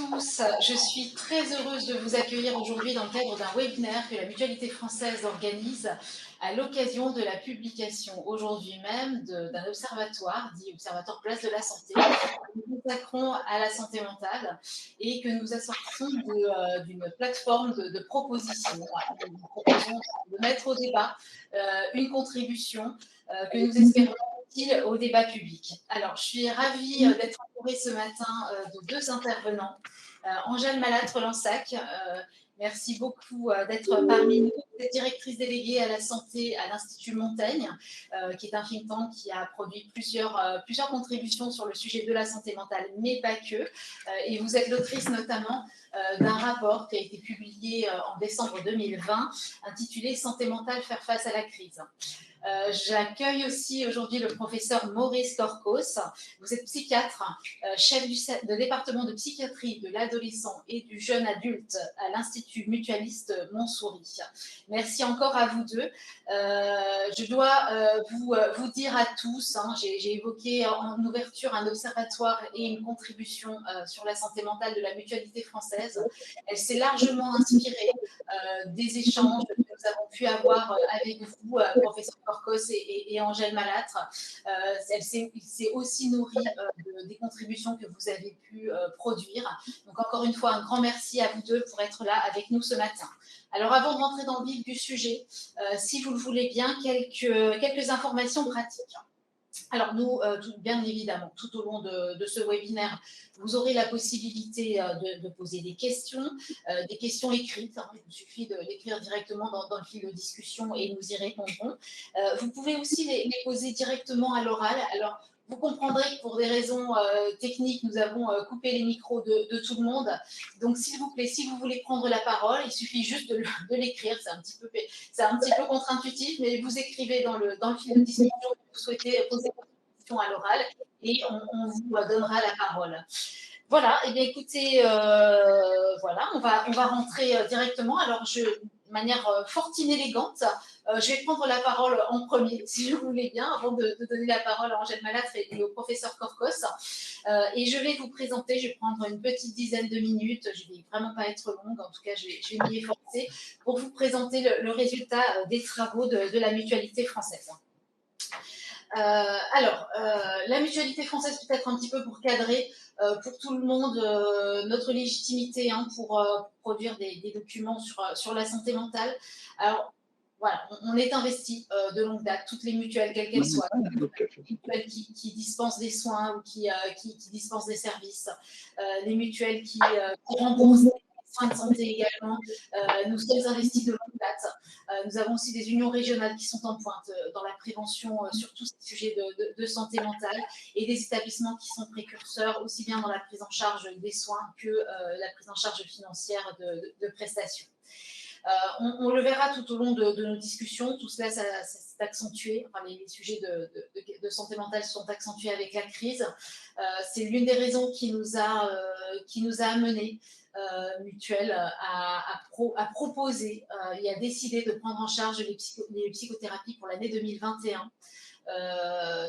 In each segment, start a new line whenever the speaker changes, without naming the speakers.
tous, je suis très heureuse de vous accueillir aujourd'hui dans le cadre d'un webinaire que la Mutualité française organise à l'occasion de la publication aujourd'hui même d'un observatoire, dit Observatoire Place de la Santé, que nous consacrons à la santé mentale et que nous assortissons d'une plateforme de propositions. Nous proposons de mettre au débat une contribution que nous espérons utile au débat public. Alors, je suis ravie d'être entourée ce matin de deux intervenants. Angèle Malâtre-Lansac, merci beaucoup d'être parmi nous. Vous êtes directrice déléguée à la santé à l'Institut Montaigne, qui est un think tank qui a produit plusieurs contributions sur le sujet de la santé mentale, mais pas que. Et vous êtes l'autrice notamment d'un rapport qui a été publié en décembre 2020, intitulé Santé mentale, faire face à la crise. J'accueille aussi aujourd'hui le professeur Maurice Corcos. Vous êtes psychiatre, chef de département de psychiatrie de l'adolescent et du jeune adulte à l'Institut mutualiste Montsouris. Merci encore à vous deux. Je dois vous dire à tous, j'ai évoqué en ouverture un observatoire et une contribution sur la santé mentale de la Mutualité française. Elle s'est largement inspirée des échanges que nous avons pu avoir avec vous, professeur Corcos et Angèle Malâtre. Elle s'est aussi nourrie des contributions que vous avez pu produire. Donc encore une fois, un grand merci à vous deux pour être là avec nous ce matin. Alors avant de rentrer dans le vif du sujet, si vous le voulez bien, quelques informations pratiques. Alors nous, bien évidemment, tout au long de ce webinaire, vous aurez la possibilité de poser des questions écrites. Il vous suffit de l'écrire directement dans le fil de discussion et nous y répondrons. Vous pouvez aussi les poser directement à l'oral. Alors, vous comprendrez que pour des raisons techniques, nous avons coupé les micros de tout le monde. Donc, s'il vous plaît, si vous voulez prendre la parole, il suffit juste de l'écrire. C'est un petit peu contre-intuitif, mais vous écrivez dans le fil de discussion que vous souhaitez poser une question à l'oral et on vous donnera la parole. Voilà, et bien écoutez, voilà, on va rentrer directement. Alors, de manière fort inélégante, je vais prendre la parole en premier, si vous voulez bien, avant de donner la parole à Angèle Malâtre et au professeur Corcos. Et je vais vous présenter, je vais prendre une petite dizaine de minutes, je ne vais vraiment pas être longue, en tout cas, je vais m'y efforcer, pour vous présenter le résultat des travaux de la Mutualité française. La Mutualité française, peut-être un petit peu pour cadrer, pour tout le monde, notre légitimité pour produire des documents sur la santé mentale. Alors, voilà, on est investi de longue date, toutes les mutuelles, quelles qu'elles soient, les mutuelles qui dispensent des soins ou qui dispensent des services, les mutuelles qui remboursent des soins de santé également. Nous sommes investis de longue date. Nous avons aussi des unions régionales qui sont en pointe dans la prévention sur tous ces sujets de santé mentale et des établissements qui sont précurseurs aussi bien dans la prise en charge des soins que la prise en charge financière de prestations. On le verra tout au long de nos discussions, tout cela s'est accentué, enfin, les sujets de santé mentale sont accentués avec la crise. C'est l'une des raisons qui nous a amenés Mutuelle à proposer et à décider de prendre en charge les psychothérapies pour l'année 2021.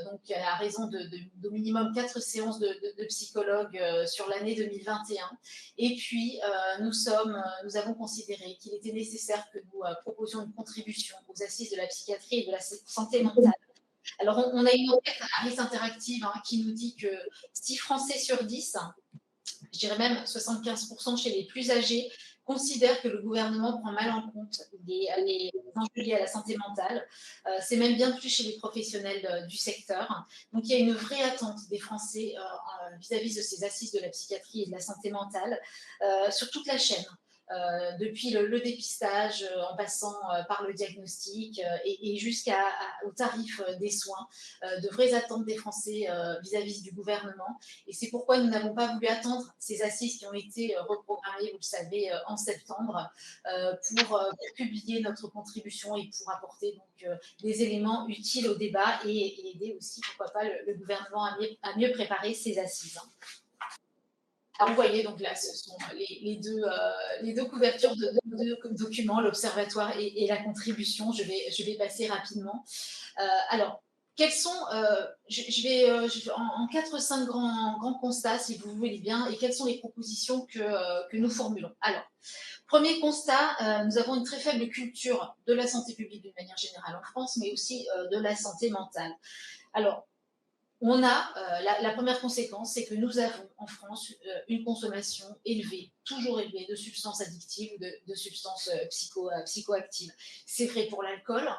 Donc à raison d'au minimum 4 séances de psychologues sur l'année 2021. Et puis nous avons considéré qu'il était nécessaire que nous proposions une contribution aux assises de la psychiatrie et de la santé mentale. Alors on a une enquête ARIS Interactive qui nous dit que 6 Français sur 10, je dirais même 75% chez les plus âgés, considèrent que le gouvernement prend mal en compte les enjeux liés à la santé mentale. C'est même bien plus chez les professionnels du secteur. Donc, il y a une vraie attente des Français vis-à-vis de ces assises de la psychiatrie et de la santé mentale sur toute la chaîne. Depuis le dépistage, en passant par le diagnostic et jusqu'au tarif des soins, de vraies attentes des Français vis-à-vis du gouvernement. Et c'est pourquoi nous n'avons pas voulu attendre ces assises qui ont été reprogrammées, vous le savez, en septembre, pour publier notre contribution et pour apporter donc des éléments utiles au débat et aider aussi, pourquoi pas, le gouvernement à mieux préparer ces assises. Alors, vous voyez, donc là, ce sont les deux couvertures de deux documents, l'observatoire et la contribution. Je vais passer rapidement. Alors, quels sont, en 4-5 grands constats, si vous voulez bien, et quelles sont les propositions que nous formulons. Alors, premier constat, nous avons une très faible culture de la santé publique d'une manière générale en France, mais aussi de la santé mentale. Alors, on a la première conséquence, c'est que nous avons en France une consommation élevée, toujours élevée, de substances addictives, de substances psychoactives. C'est vrai pour l'alcool.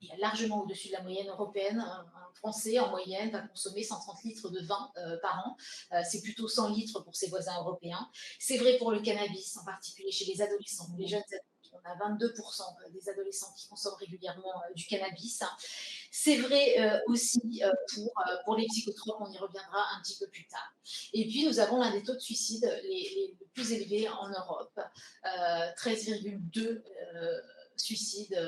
Il est largement au-dessus de la moyenne européenne. Un Français, en moyenne, va consommer 130 litres de vin par an. C'est plutôt 100 litres pour ses voisins européens. C'est vrai pour le cannabis, en particulier chez les adolescents, les jeunes adultes. On a 22% des adolescents qui consomment régulièrement du cannabis. C'est vrai aussi pour les psychotropes, on y reviendra un petit peu plus tard. Et puis, nous avons l'un des taux de suicide les plus élevés en Europe, 13,2 suicides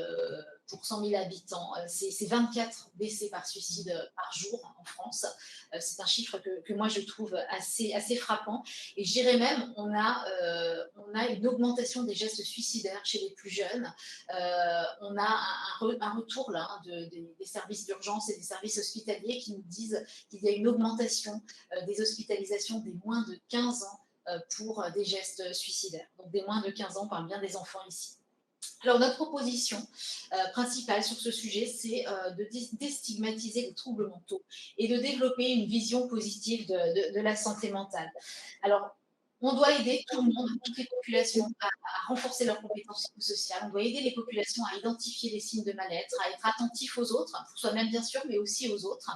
pour 100 000 habitants. C'est 24 décès par suicide par jour en France. C'est un chiffre que moi je trouve assez frappant. Et je dirais même, on a une augmentation des gestes suicidaires chez les plus jeunes. On a un retour là, des services d'urgence et des services hospitaliers qui nous disent qu'il y a une augmentation des hospitalisations des moins de 15 ans pour des gestes suicidaires. Donc des moins de 15 ans, on parle bien des enfants ici. Alors, notre proposition principale sur ce sujet, c'est de déstigmatiser les troubles mentaux et de développer une vision positive de la santé mentale. Alors, on doit aider tout le monde, toutes les populations, à renforcer leurs compétences psychosociales. On doit aider les populations à identifier les signes de mal-être, à être attentifs aux autres, pour soi-même bien sûr, mais aussi aux autres.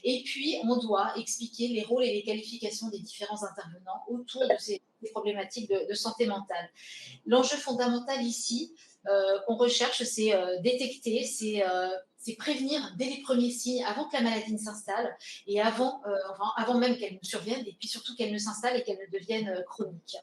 Et puis, on doit expliquer les rôles et les qualifications des différents intervenants autour de ces problématiques de santé mentale. L'enjeu fondamental ici, qu'on recherche, c'est détecter, c'est prévenir dès les premiers signes, avant que la maladie ne s'installe et avant même qu'elle ne survienne, et puis surtout qu'elle ne s'installe et qu'elle ne devienne chronique.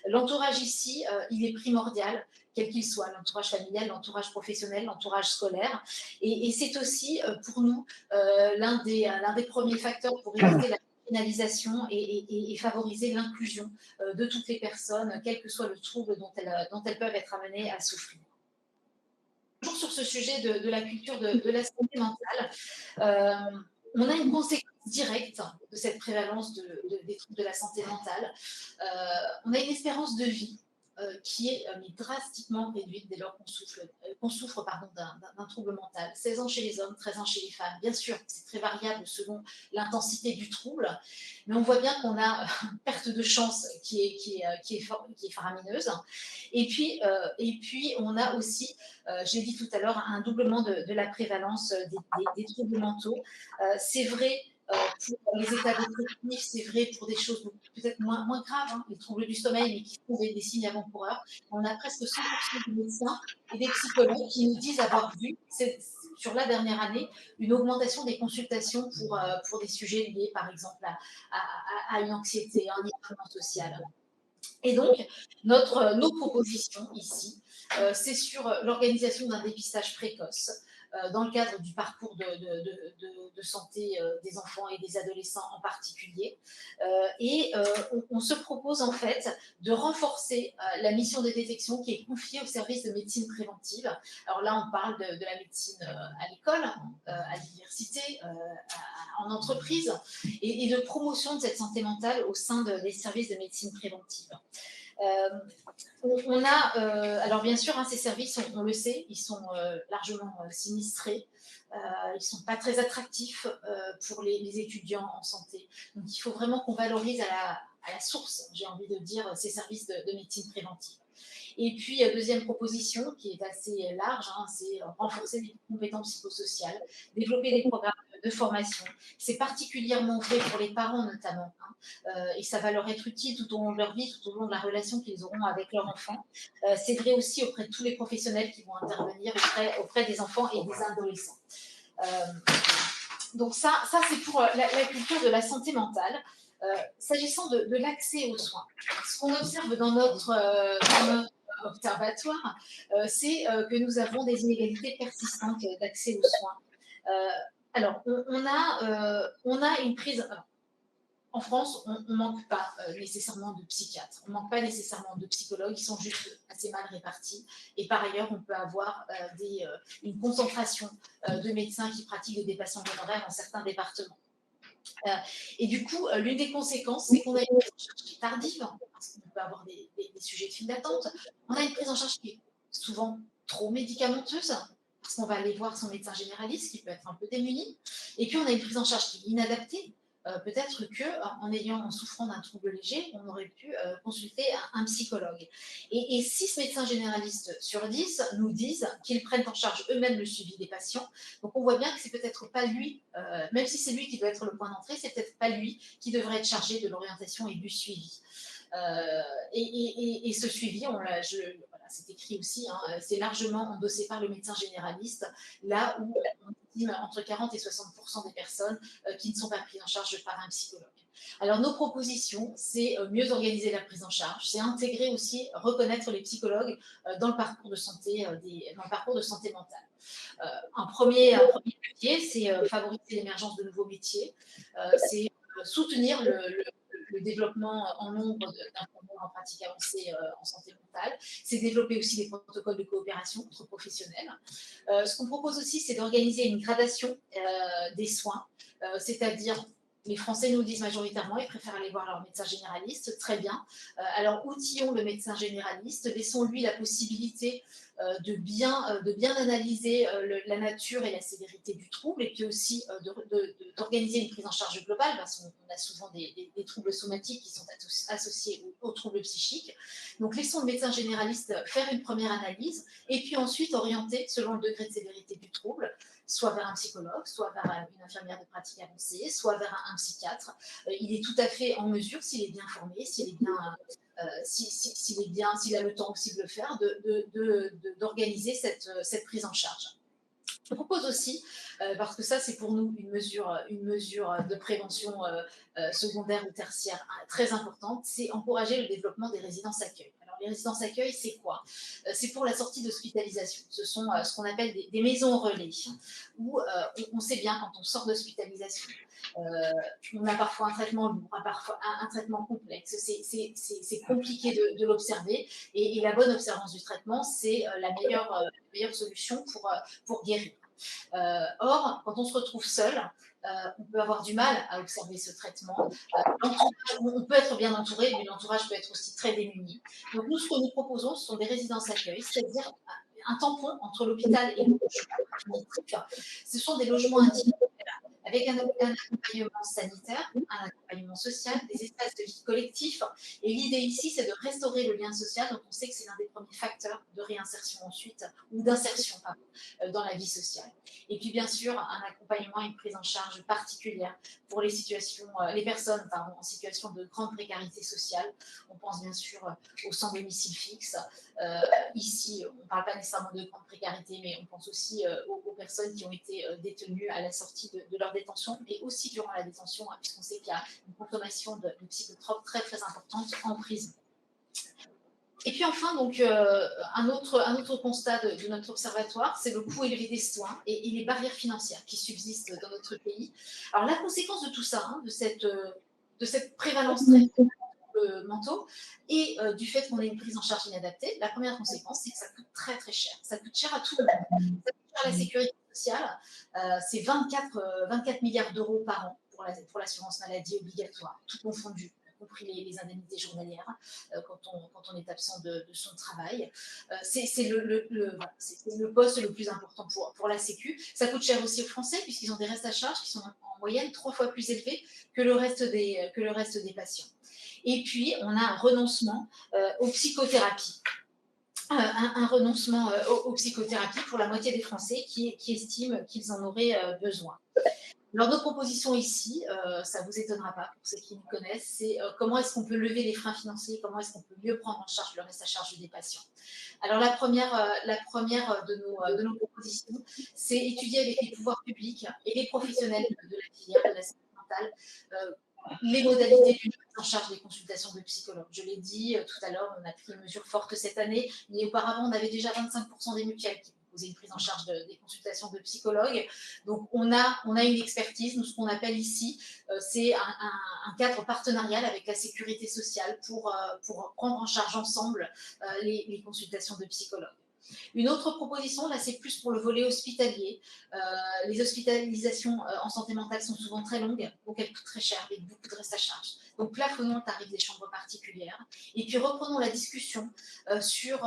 L'entourage ici, il est primordial, quel qu'il soit, l'entourage familial, l'entourage professionnel, l'entourage scolaire. Et c'est aussi pour nous l'un des premiers facteurs pour éviter la pénalisation et favoriser l'inclusion de toutes les personnes, quel que soit le trouble dont elles peuvent être amenées à souffrir. Toujours sur ce sujet de la culture de la santé mentale, on a une conséquence directe de cette prévalence des troubles de la santé mentale. On a une espérance de vie qui est drastiquement réduite dès lors qu'on souffre d'un trouble mental. 16 ans chez les hommes, 13 ans chez les femmes. Bien sûr, c'est très variable selon l'intensité du trouble, mais on voit bien qu'on a une perte de chance qui est faramineuse. Et puis, on a aussi, je l'ai dit tout à l'heure, un doublement de la prévalence des troubles mentaux. C'est vrai pour les états dépressifs, c'est vrai pour des choses peut-être moins graves, hein, les troubles du sommeil, mais qui sont des signes avant-coureurs. On a presque 100% des médecins et des psychologues qui nous disent avoir vu, sur la dernière année, une augmentation des consultations pour des sujets liés, par exemple, à une anxiété, un isolement social. Et donc, nos propositions ici, c'est sur l'organisation d'un dépistage précoce dans le cadre du parcours de santé des enfants et des adolescents en particulier. On se propose en fait de renforcer la mission de détection qui est confiée au service de médecine préventive. Alors là, on parle de la médecine à l'école, à l'université, en entreprise, et de promotion de cette santé mentale au sein des services de médecine préventive. Alors bien sûr, hein, ces services, on le sait, ils sont largement sinistrés. Ils ne sont pas très attractifs pour les étudiants en santé. Donc il faut vraiment qu'on valorise à la source, j'ai envie de dire, ces services de médecine préventive. Et puis, deuxième proposition, qui est assez large, hein, c'est renforcer les compétences psychosociales, développer des programmes de formation. C'est particulièrement vrai pour les parents notamment, hein, et ça va leur être utile tout au long de leur vie, tout au long de la relation qu'ils auront avec leur enfant. C'est vrai aussi auprès de tous les professionnels qui vont intervenir auprès des enfants et des adolescents. Donc ça c'est pour la culture de la santé mentale. S'agissant de l'accès aux soins, ce qu'on observe dans notre observatoire, c'est que nous avons des inégalités persistantes d'accès aux soins. Alors, on a une prise. Alors, en France, on ne manque pas nécessairement de psychiatres, on ne manque pas nécessairement de psychologues, ils sont juste assez mal répartis. Et par ailleurs, on peut avoir une concentration de médecins qui pratiquent des dépassements honoraires dans certains départements. Et du coup, l'une des conséquences, c'est qu'on a une prise en charge qui est tardive, parce qu'on peut avoir des sujets de file d'attente. On a une prise en charge qui est souvent trop médicamenteuse, parce qu'on va aller voir son médecin généraliste, qui peut être un peu démuni. Et puis, on a une prise en charge qui est inadaptée. Peut-être qu'en souffrant d'un trouble léger, on aurait pu consulter un psychologue. Et 6 médecins généralistes sur 10 nous disent qu'ils prennent en charge eux-mêmes le suivi des patients. Donc on voit bien que c'est peut-être pas lui, même si c'est lui qui doit être le point d'entrée, c'est peut-être pas lui qui devrait être chargé de l'orientation et du suivi. Et ce suivi, voilà, c'est écrit aussi, hein, c'est largement endossé par le médecin généraliste, là où on estime entre 40 et 60% des personnes qui ne sont pas prises en charge par un psychologue. Alors nos propositions, c'est mieux organiser la prise en charge, c'est intégrer aussi, reconnaître les psychologues dans le parcours de santé, dans le parcours de santé mentale. Un premier levier, c'est favoriser l'émergence de nouveaux métiers, c'est soutenir le développement en nombre d'infirmières en pratique avancée en santé mentale. C'est développer aussi des protocoles de coopération entre professionnels. Ce qu'on propose aussi, c'est d'organiser une gradation des soins, c'est-à-dire les Français nous disent majoritairement, ils préfèrent aller voir leur médecin généraliste, très bien. Alors, outillons le médecin généraliste, laissons-lui la possibilité de bien analyser la nature et la sévérité du trouble, et puis aussi d'organiser une prise en charge globale, parce qu'on a souvent des troubles somatiques qui sont associés aux troubles psychiques. Donc, laissons le médecin généraliste faire une première analyse, et puis ensuite orienter selon le degré de sévérité du trouble, soit vers un psychologue, soit vers une infirmière de pratique avancée, soit vers un psychiatre. Il est tout à fait en mesure, s'il est bien formé, s'il a le temps aussi de le faire, d'organiser cette prise en charge. Je propose aussi, parce que ça c'est pour nous une mesure de prévention secondaire ou tertiaire très importante, c'est encourager le développement des résidences accueil. Alors les résidences accueil, c'est quoi? C'est pour la sortie d'hospitalisation. Ce sont ce qu'on appelle des maisons relais, où on sait bien quand on sort d'hospitalisation, on a parfois un traitement lourd, parfois un traitement complexe, c'est compliqué de l'observer, et la bonne observance du traitement, c'est la meilleure solution pour guérir. Or, quand on se retrouve seul, on peut avoir du mal à observer ce traitement. On peut être bien entouré, mais l'entourage peut être aussi très démuni. Donc nous, ce que nous proposons, ce sont des résidences accueil, c'est-à-dire un tampon entre l'hôpital et le logement. Ce sont des logements intimes avec un accompagnement sanitaire, un accompagnement social, des espaces de vie collectifs. Et l'idée ici, c'est de restaurer le lien social, dont on sait que c'est l'un des premiers facteurs de réinsertion ensuite, ou d'insertion dans la vie sociale. Et puis bien sûr, un accompagnement et une prise en charge particulière pour les personnes en situation de grande précarité sociale. On pense bien sûr au sans domicile fixe. Ici, on ne parle pas nécessairement de grande précarité, mais on pense aussi aux personnes qui ont été détenues à la sortie de leur détention, mais aussi durant la détention, puisqu'on sait qu'il y a une consommation de psychotropes très très importante en prison. Et puis enfin, donc, un autre constat de notre observatoire, c'est le coût élevé des soins et les barrières financières qui subsistent dans notre pays. Alors la conséquence de tout ça, hein, de cette prévalence très mentaux et du fait qu'on ait une prise en charge inadaptée, la première conséquence, c'est que ça coûte très très cher. Ça coûte cher à tout le monde. Ça coûte cher à la sécurité sociale. C'est 24 milliards d'euros par an pour l'assurance maladie obligatoire, tout confondu, y compris les indemnités journalières quand on est absent de son travail. C'est le poste le plus important pour la Sécu. Ça coûte cher aussi aux Français puisqu'ils ont des restes à charge qui sont en moyenne 3 fois plus élevés que le reste des patients. Et puis, on a un renoncement aux psychothérapies. Un renoncement aux psychothérapies pour la moitié des Français qui estiment qu'ils en auraient besoin. Alors, nos propositions ici, ça ne vous étonnera pas pour ceux qui nous connaissent, c'est comment est-ce qu'on peut lever les freins financiers, comment est-ce qu'on peut mieux prendre en charge le reste à charge des patients. Alors, la première de nos propositions, c'est étudier avec les pouvoirs publics et les professionnels de la filière de la santé mentale les modalités d'une prise en charge des consultations de psychologues. Je l'ai dit tout à l'heure, on a pris une mesure forte cette année, mais auparavant, on avait déjà 25% des mutuelles qui proposer une prise en charge des consultations de psychologues. Donc, on a une expertise. Nous, ce qu'on appelle ici, c'est un cadre partenarial avec la sécurité sociale pour prendre en charge ensemble les consultations de psychologues. Une autre proposition, là, c'est plus pour le volet hospitalier. Les hospitalisations en santé mentale sont souvent très longues, donc elles coûtent très cher, avec beaucoup de reste à charge. Donc, plafonnons le tarif des chambres particulières. Et puis, reprenons la discussion sur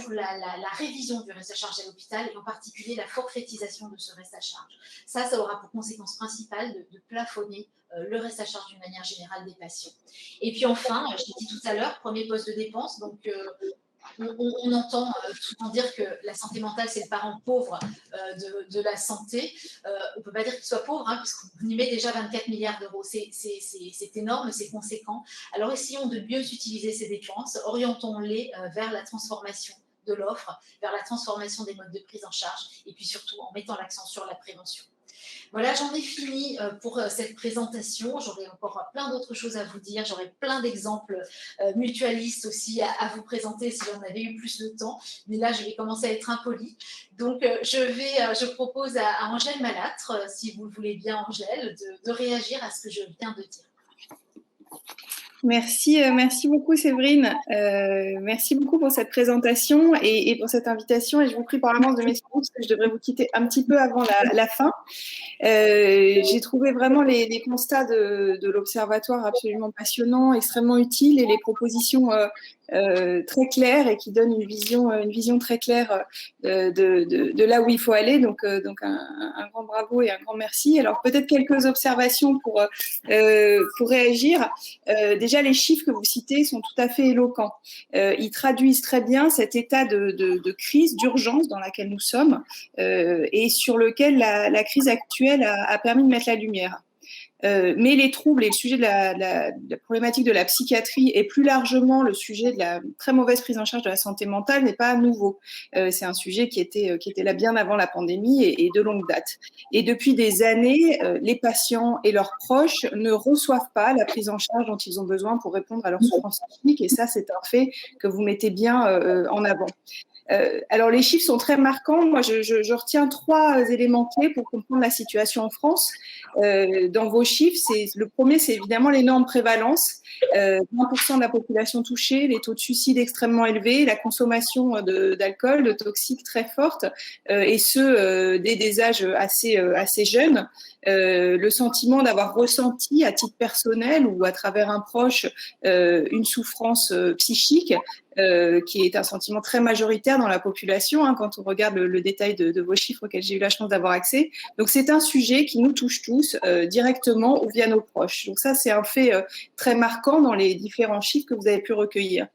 la révision du reste à charge à l'hôpital, et en particulier la forfaitisation de ce reste à charge. Ça aura pour conséquence principale de plafonner le reste à charge d'une manière générale des patients. Et puis enfin, je l'ai dit tout à l'heure, premier poste de dépense, donc on entend souvent dire que la santé mentale, c'est le parent pauvre de la santé. On ne peut pas dire qu'il soit pauvre, hein, puisqu'on y met déjà 24 milliards d'euros. C'est énorme, c'est conséquent. Alors, essayons de mieux utiliser ces dépenses, orientons-les vers la transformation de l'offre, vers la transformation des modes de prise en charge, et puis surtout en mettant l'accent sur la prévention. Voilà, j'en ai fini pour cette présentation. J'aurais encore plein d'autres choses à vous dire. J'aurais plein d'exemples mutualistes aussi à vous présenter si j'en avais eu plus de temps. Mais là, je vais commencer à être impolie. Donc, je propose à Angèle Malâtre, si vous le voulez bien, Angèle, de réagir à ce que je viens de dire.
Merci beaucoup Séverine. Merci beaucoup pour cette présentation et pour cette invitation. Et je vous prie par avance de m'excuser parce que je devrais vous quitter un petit peu avant la fin. J'ai trouvé vraiment les constats de l'Observatoire absolument passionnants, extrêmement utiles, et les propositions très claires et qui donnent une vision très claire de là où il faut aller. Donc un grand bravo et un grand merci. Alors peut-être quelques observations pour réagir. Déjà, les chiffres que vous citez sont tout à fait éloquents. Ils traduisent très bien cet état de crise, d'urgence dans laquelle nous sommes et sur lequel la crise actuelle a permis de mettre la lumière. Mais les troubles et le sujet de la problématique de la psychiatrie et plus largement le sujet de la très mauvaise prise en charge de la santé mentale n'est pas nouveau. C'est un sujet qui était là bien avant la pandémie et de longue date. Et depuis des années, les patients et leurs proches ne reçoivent pas la prise en charge dont ils ont besoin pour répondre à leurs souffrances psychiques, et ça, c'est un fait que vous mettez bien en avant. Alors, les chiffres sont très marquants. Moi, je retiens 3 éléments clés pour comprendre la situation en France. Dans vos chiffres, le premier, c'est évidemment l'énorme prévalence. 20% de la population touchée, les taux de suicide extrêmement élevés, la consommation d'alcool, de toxiques très forte, et ce, dès des âges assez jeunes. Le sentiment d'avoir ressenti à titre personnel ou à travers un proche une souffrance psychique, qui est un sentiment très majoritaire dans la population, hein, quand on regarde le détail de vos chiffres auxquels j'ai eu la chance d'avoir accès. Donc, c'est un sujet qui nous touche tous directement ou via nos proches. Donc, ça, c'est un fait très marquant dans les différents chiffres que vous avez pu recueillir.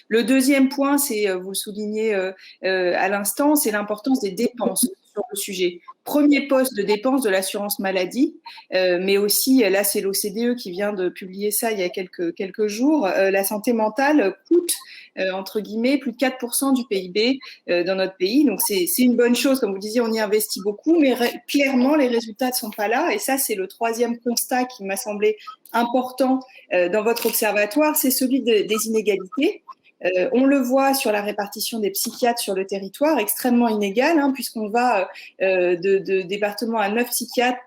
Le deuxième point, c'est, vous le soulignez à l'instant, c'est l'importance des dépenses sur le sujet. Premier poste de dépenses de l'assurance maladie, mais aussi, là, c'est l'OCDE qui vient de publier ça il y a quelques jours. La santé mentale coûte, entre guillemets, plus de 4% du PIB dans notre pays. Donc, c'est une bonne chose. Comme vous disiez, on y investit beaucoup, mais clairement, les résultats ne sont pas là. Et ça, c'est le troisième constat qui m'a semblé important dans votre observatoire, c'est celui des inégalités. On le voit sur la répartition des psychiatres sur le territoire, extrêmement inégale, hein, puisqu'on va de départements à 9 psychiatres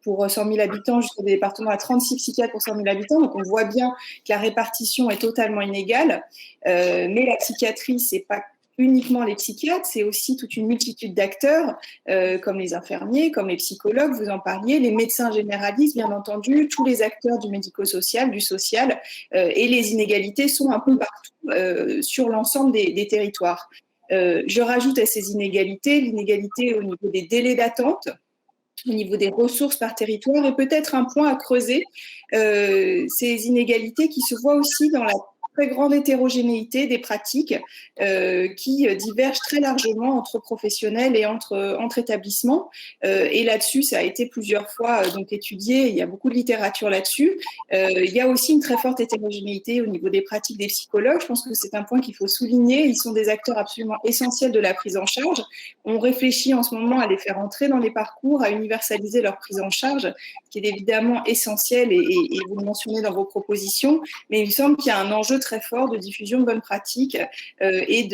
pour 100 000 habitants jusqu'au département à 36 psychiatres pour 100 000 habitants. Donc, on voit bien que la répartition est totalement inégale. Mais la psychiatrie, c'est pas uniquement les psychiatres, c'est aussi toute une multitude d'acteurs, comme les infirmiers, comme les psychologues, vous en parliez, les médecins généralistes, bien entendu, tous les acteurs du médico-social, du social, et les inégalités sont un peu partout sur l'ensemble des territoires. Je rajoute à ces inégalités l'inégalité au niveau des délais d'attente, au niveau des ressources par territoire, et peut-être un point à creuser, ces inégalités qui se voient aussi dans la très grande hétérogénéité des pratiques qui divergent très largement entre professionnels et entre établissements. Et là-dessus, ça a été plusieurs fois donc étudié. Il y a beaucoup de littérature là-dessus. Il y a aussi une très forte hétérogénéité au niveau des pratiques des psychologues. Je pense que c'est un point qu'il faut souligner. Ils sont des acteurs absolument essentiels de la prise en charge. On réfléchit en ce moment à les faire entrer dans les parcours, à universaliser leur prise en charge, qui est évidemment essentiel et vous le mentionnez dans vos propositions. Mais il me semble qu'il y a un enjeu très très fort de diffusion de bonnes pratiques et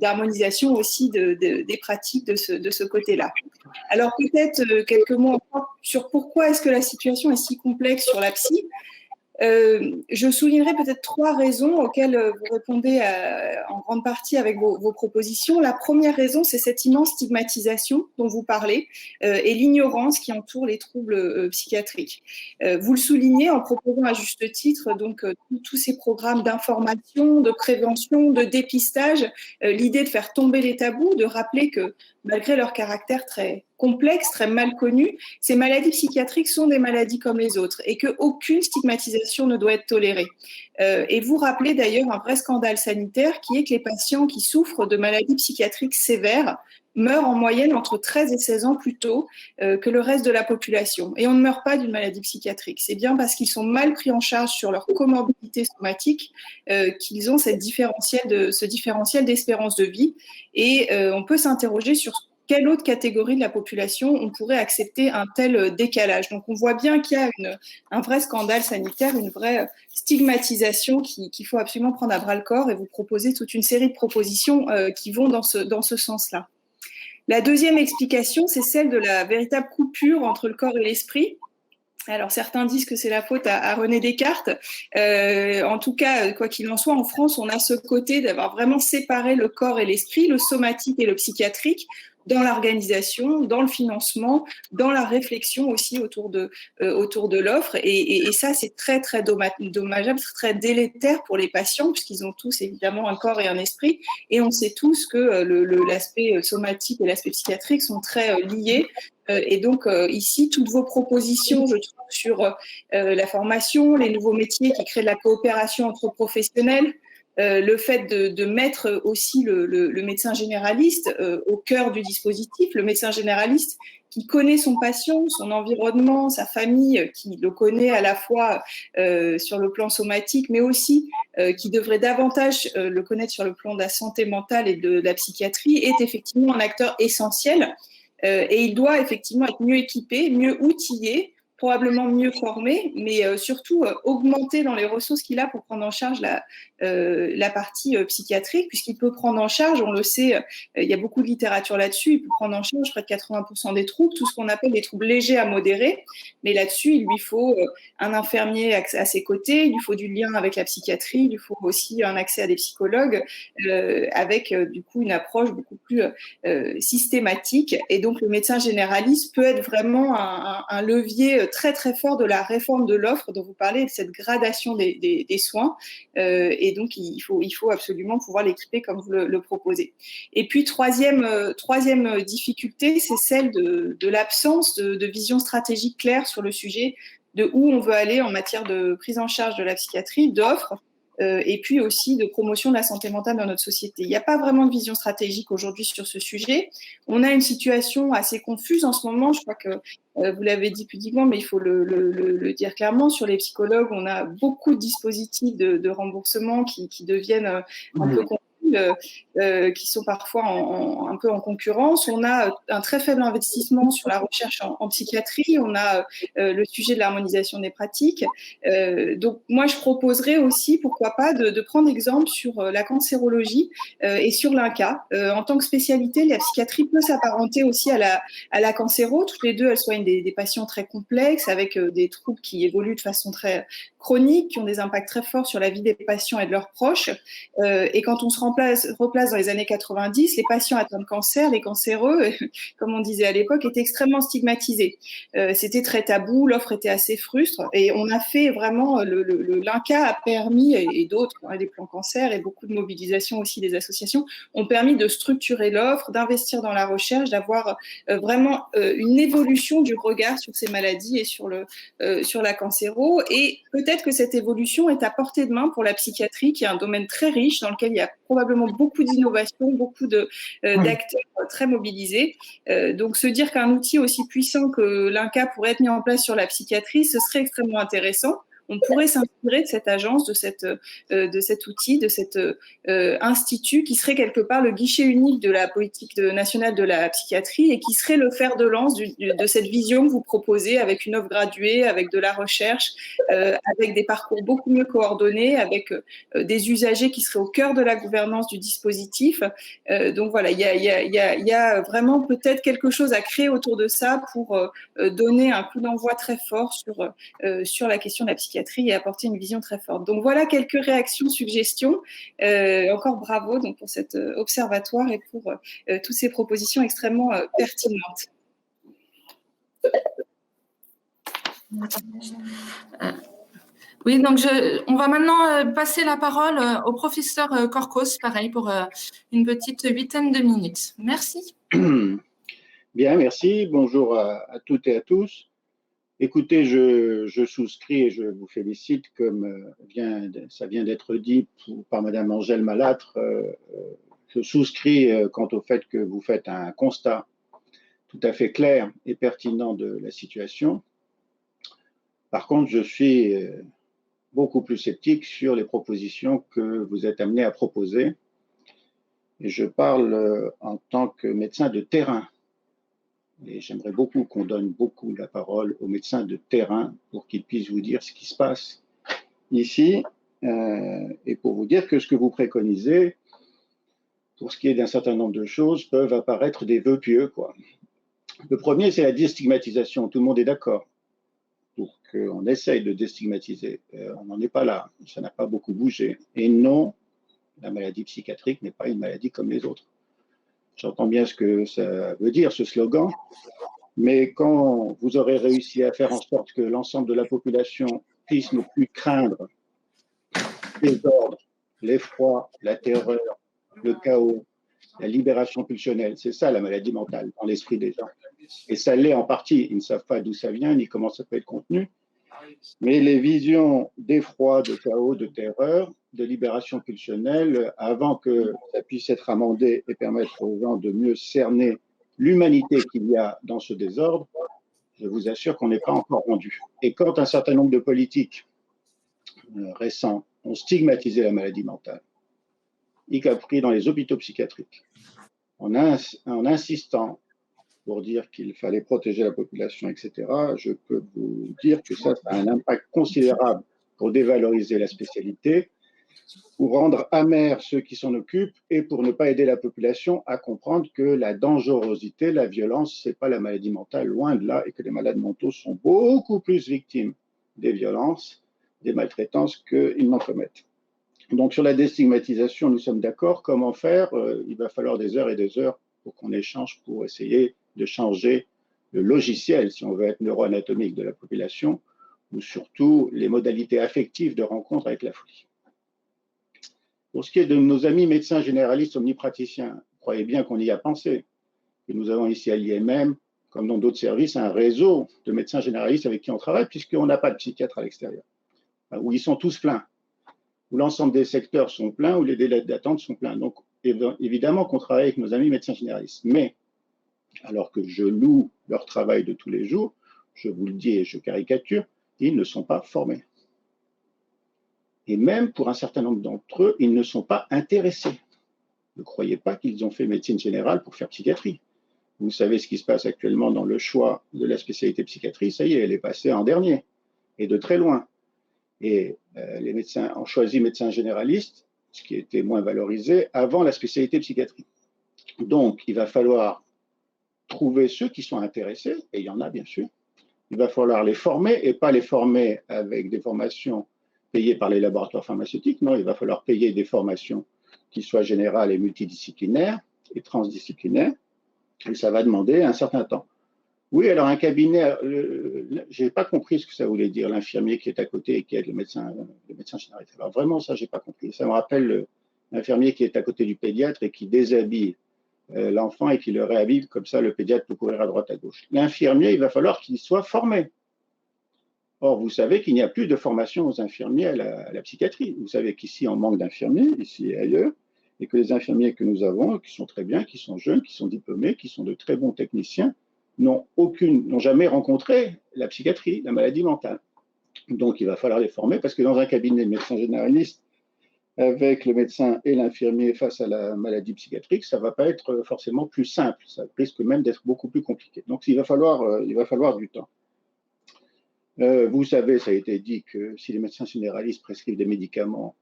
d'harmonisation aussi des pratiques de ce côté-là. Alors peut-être quelques mots encore sur pourquoi est-ce que la situation est si complexe sur la psy. Je soulignerai peut-être 3 raisons auxquelles vous répondez en grande partie avec vos propositions. La première raison, c'est cette immense stigmatisation dont vous parlez et l'ignorance qui entoure les troubles psychiatriques. Vous le soulignez en proposant à juste titre donc tous ces programmes d'information, de prévention, de dépistage, l'idée de faire tomber les tabous, de rappeler que malgré leur caractère très complexe, très mal connu, ces maladies psychiatriques sont des maladies comme les autres et qu'aucune stigmatisation ne doit être tolérée. Et vous rappelez d'ailleurs un vrai scandale sanitaire qui est que les patients qui souffrent de maladies psychiatriques sévères meurent en moyenne entre 13 et 16 ans plus tôt que le reste de la population. Et on ne meurt pas d'une maladie psychiatrique. C'est bien parce qu'ils sont mal pris en charge sur leur comorbidité somatique qu'ils ont ce différentiel d'espérance de vie. Et on peut s'interroger sur quelle autre catégorie de la population on pourrait accepter un tel décalage. Donc on voit bien qu'il y a un vrai scandale sanitaire, une vraie stigmatisation qu'il faut absolument prendre à bras-le-corps, et vous proposez toute une série de propositions qui vont dans ce sens-là. La deuxième explication, c'est celle de la véritable coupure entre le corps et l'esprit. Alors, certains disent que c'est la faute à René Descartes. En tout cas, quoi qu'il en soit, en France, on a ce côté d'avoir vraiment séparé le corps et l'esprit, le somatique et le psychiatrique, dans l'organisation, dans le financement, dans la réflexion aussi autour de l'offre. Et ça, c'est très, très dommageable, très délétère pour les patients, puisqu'ils ont tous évidemment un corps et un esprit. Et on sait tous que l'aspect somatique et l'aspect psychiatrique sont très liés. Et donc, ici, toutes vos propositions, je trouve, sur la formation, les nouveaux métiers qui créent de la coopération entre professionnels, le fait de mettre aussi le médecin généraliste au cœur du dispositif, le médecin généraliste qui connaît son patient, son environnement, sa famille, qui le connaît à la fois sur le plan somatique, mais aussi qui devrait davantage le connaître sur le plan de la santé mentale et de la psychiatrie, est effectivement un acteur essentiel. Et il doit effectivement être mieux équipé, mieux outillé, probablement mieux formé, mais surtout augmenter dans les ressources qu'il a pour prendre en charge la partie psychiatrique, puisqu'il peut prendre en charge, on le sait, il y a beaucoup de littérature là-dessus, il peut prendre en charge près de 80% des troubles, tout ce qu'on appelle les troubles légers à modérés, mais là-dessus, il lui faut un infirmier à ses côtés, il lui faut du lien avec la psychiatrie, il lui faut aussi un accès à des psychologues, avec du coup une approche beaucoup plus systématique. Et donc, le médecin généraliste peut être vraiment un levier très très fort de la réforme de l'offre dont vous parlez, de cette gradation des soins, et donc il faut absolument pouvoir l'équiper comme vous le proposez. Et puis troisième difficulté, c'est celle de l'absence de vision stratégique claire sur le sujet de où on veut aller en matière de prise en charge de la psychiatrie, d'offres, et puis aussi de promotion de la santé mentale dans notre société. Il n'y a pas vraiment de vision stratégique aujourd'hui sur ce sujet. On a une situation assez confuse en ce moment, je crois que vous l'avez dit pudiquement, mais il faut le dire clairement, sur les psychologues, on a beaucoup de dispositifs de remboursement qui deviennent un peu confus, qui sont parfois un peu en concurrence. On a un très faible investissement sur la recherche en psychiatrie. On a le sujet de l'harmonisation des pratiques. Donc, moi, je proposerais aussi, pourquoi pas, de prendre exemple sur la cancérologie et sur l'INCa. En tant que spécialité, la psychiatrie peut s'apparenter aussi à la cancéro. Toutes les deux, elles soignent des patients très complexes, avec des troubles qui évoluent de façon très chronique, qui ont des impacts très forts sur la vie des patients et de leurs proches. Et quand on se replace dans les années 90, les patients atteints de cancer, les cancéreux, comme on disait à l'époque, étaient extrêmement stigmatisés. C'était très tabou, l'offre était assez frustre, et on a fait vraiment, l'INCa a permis, et d'autres, les plans cancer et beaucoup de mobilisation aussi des associations, ont permis de structurer l'offre, d'investir dans la recherche, d'avoir vraiment une évolution du regard sur ces maladies et sur la cancéro. Et peut-être que cette évolution est à portée de main pour la psychiatrie, qui est un domaine très riche dans lequel il y a probablement beaucoup d'innovations, beaucoup d'acteurs très mobilisés. Donc, se dire qu'un outil aussi puissant que l'INCa pourrait être mis en place sur la psychiatrie, ce serait extrêmement intéressant. on pourrait s'inspirer de cette agence, de cet outil, de cet institut qui serait quelque part le guichet unique de la politique nationale de la psychiatrie et qui serait le fer de lance de cette vision que vous proposez avec une offre graduée, avec de la recherche, avec des parcours beaucoup mieux coordonnés, avec des usagers qui seraient au cœur de la gouvernance du dispositif. Donc voilà, il y a vraiment peut-être quelque chose à créer autour de ça pour donner un coup d'envoi très fort sur la question de la psychiatrie et apporter une vision très forte. Donc voilà quelques réactions, suggestions. Encore bravo donc, pour cet observatoire et pour toutes ces propositions extrêmement pertinentes.
Oui, donc on va maintenant passer la parole au professeur Korkos, pareil, pour une petite vingtaine de minutes. Merci.
Bien, merci. Bonjour à toutes et à tous. Écoutez, je souscris et je vous félicite, comme ça vient d'être dit par Madame Angèle Malâtre. Je souscris quant au fait que vous faites un constat tout à fait clair et pertinent de la situation. Par contre, je suis beaucoup plus sceptique sur les propositions que vous êtes amenés à proposer. Et je parle en tant que médecin de terrain. Et j'aimerais beaucoup qu'on donne beaucoup la parole aux médecins de terrain pour qu'ils puissent vous dire ce qui se passe ici et pour vous dire que ce que vous préconisez, pour ce qui est d'un certain nombre de choses, peuvent apparaître des vœux pieux, quoi. Le premier, c'est la déstigmatisation. Tout le monde est d'accord pour qu'on essaye de déstigmatiser. On n'en est pas là. Ça n'a pas beaucoup bougé. Et non, la maladie psychiatrique n'est pas une maladie comme les autres. J'entends bien ce que ça veut dire, ce slogan, mais quand vous aurez réussi à faire en sorte que l'ensemble de la population puisse ne plus craindre les ordres, l'effroi, la terreur, le chaos, la libération pulsionnelle, c'est ça la maladie mentale dans l'esprit des gens. Et ça l'est en partie. Ils ne savent pas d'où ça vient ni comment ça peut être contenu. Mais les visions d'effroi, de chaos, de terreur, de libération pulsionnelle, avant que ça puisse être amendé et permettre aux gens de mieux cerner l'humanité qu'il y a dans ce désordre, je vous assure qu'on n'est pas encore rendu. Et quand un certain nombre de politiques récents ont stigmatisé la maladie mentale, y compris dans les hôpitaux psychiatriques, en insistant pour dire qu'il fallait protéger la population, etc., je peux vous dire que ça a un impact considérable pour dévaloriser la spécialité, pour rendre amers ceux qui s'en occupent et pour ne pas aider la population à comprendre que la dangerosité, la violence, ce n'est pas la maladie mentale, loin de là, et que les malades mentaux sont beaucoup plus victimes des violences, des maltraitances qu'ils n'en commettent. Donc sur la déstigmatisation, nous sommes d'accord. Comment faire? Il va falloir des heures et des heures pour qu'on échange pour essayer de changer le logiciel, si on veut être neuroanatomique de la population, ou surtout les modalités affectives de rencontre avec la folie. Pour ce qui est de nos amis médecins généralistes omnipraticiens, croyez bien qu'on y a pensé. Et nous avons ici à l'IMM, comme dans d'autres services, un réseau de médecins généralistes avec qui on travaille, puisqu'on n'a pas de psychiatre à l'extérieur, où ils sont tous pleins, où l'ensemble des secteurs sont pleins, où les délais d'attente sont pleins. Donc, évidemment qu'on travaille avec nos amis médecins généralistes. Mais, alors que je loue leur travail de tous les jours, je vous le dis et je caricature, ils ne sont pas formés. Et même pour un certain nombre d'entre eux, ils ne sont pas intéressés. Ne croyez pas qu'ils ont fait médecine générale pour faire psychiatrie. Vous savez ce qui se passe actuellement dans le choix de la spécialité psychiatrie, ça y est, elle est passée en dernier, et de très loin. Et les médecins ont choisi médecin généraliste, ce qui était moins valorisé, avant la spécialité psychiatrie. Donc, il va falloir trouver ceux qui sont intéressés, et il y en a bien sûr. Il va falloir les former, et pas les former avec des formations payées par les laboratoires pharmaceutiques. Non, il va falloir payer des formations qui soient générales et multidisciplinaires et transdisciplinaires, et ça va demander un certain temps. Oui, alors un cabinet, je n'ai pas compris ce que ça voulait dire, l'infirmier qui est à côté et qui aide le médecin généraliste. Alors vraiment, ça, je n'ai pas compris. Ça me rappelle l'infirmier qui est à côté du pédiatre et qui déshabille l'enfant et qui le réhabille, comme ça le pédiatre peut courir à droite à gauche. L'infirmier, il va falloir qu'il soit formé. Or, vous savez qu'il n'y a plus de formation aux infirmiers à la psychiatrie. Vous savez qu'ici, on manque d'infirmiers, ici et ailleurs, et que les infirmiers que nous avons, qui sont très bien, qui sont jeunes, qui sont diplômés, qui sont de très bons techniciens, n'ont jamais rencontré la psychiatrie, la maladie mentale. Donc, il va falloir les former parce que dans un cabinet de médecins généralistes, avec le médecin et l'infirmier face à la maladie psychiatrique, ça ne va pas être forcément plus simple. Ça risque même d'être beaucoup plus compliqué. Donc, il va falloir du temps. Vous savez, ça a été dit que si les médecins généralistes prescrivent des médicaments,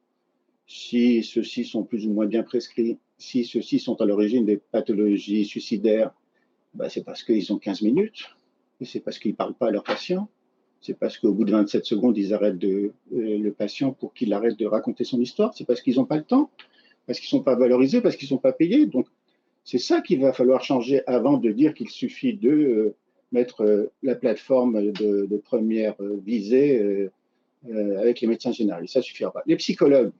si ceux-ci sont plus ou moins bien prescrits, si ceux-ci sont à l'origine des pathologies suicidaires, ben c'est parce qu'ils ont 15 minutes, et c'est parce qu'ils ne parlent pas à leurs patients, c'est parce qu'au bout de 27 secondes, ils arrêtent le patient pour qu'il arrête de raconter son histoire, c'est parce qu'ils n'ont pas le temps, parce qu'ils ne sont pas valorisés, parce qu'ils ne sont pas payés. Donc, c'est ça qu'il va falloir changer avant de dire qu'il suffit de mettre la plateforme de première visée avec les médecins généralistes. Ça ne suffira pas. Les psychologues,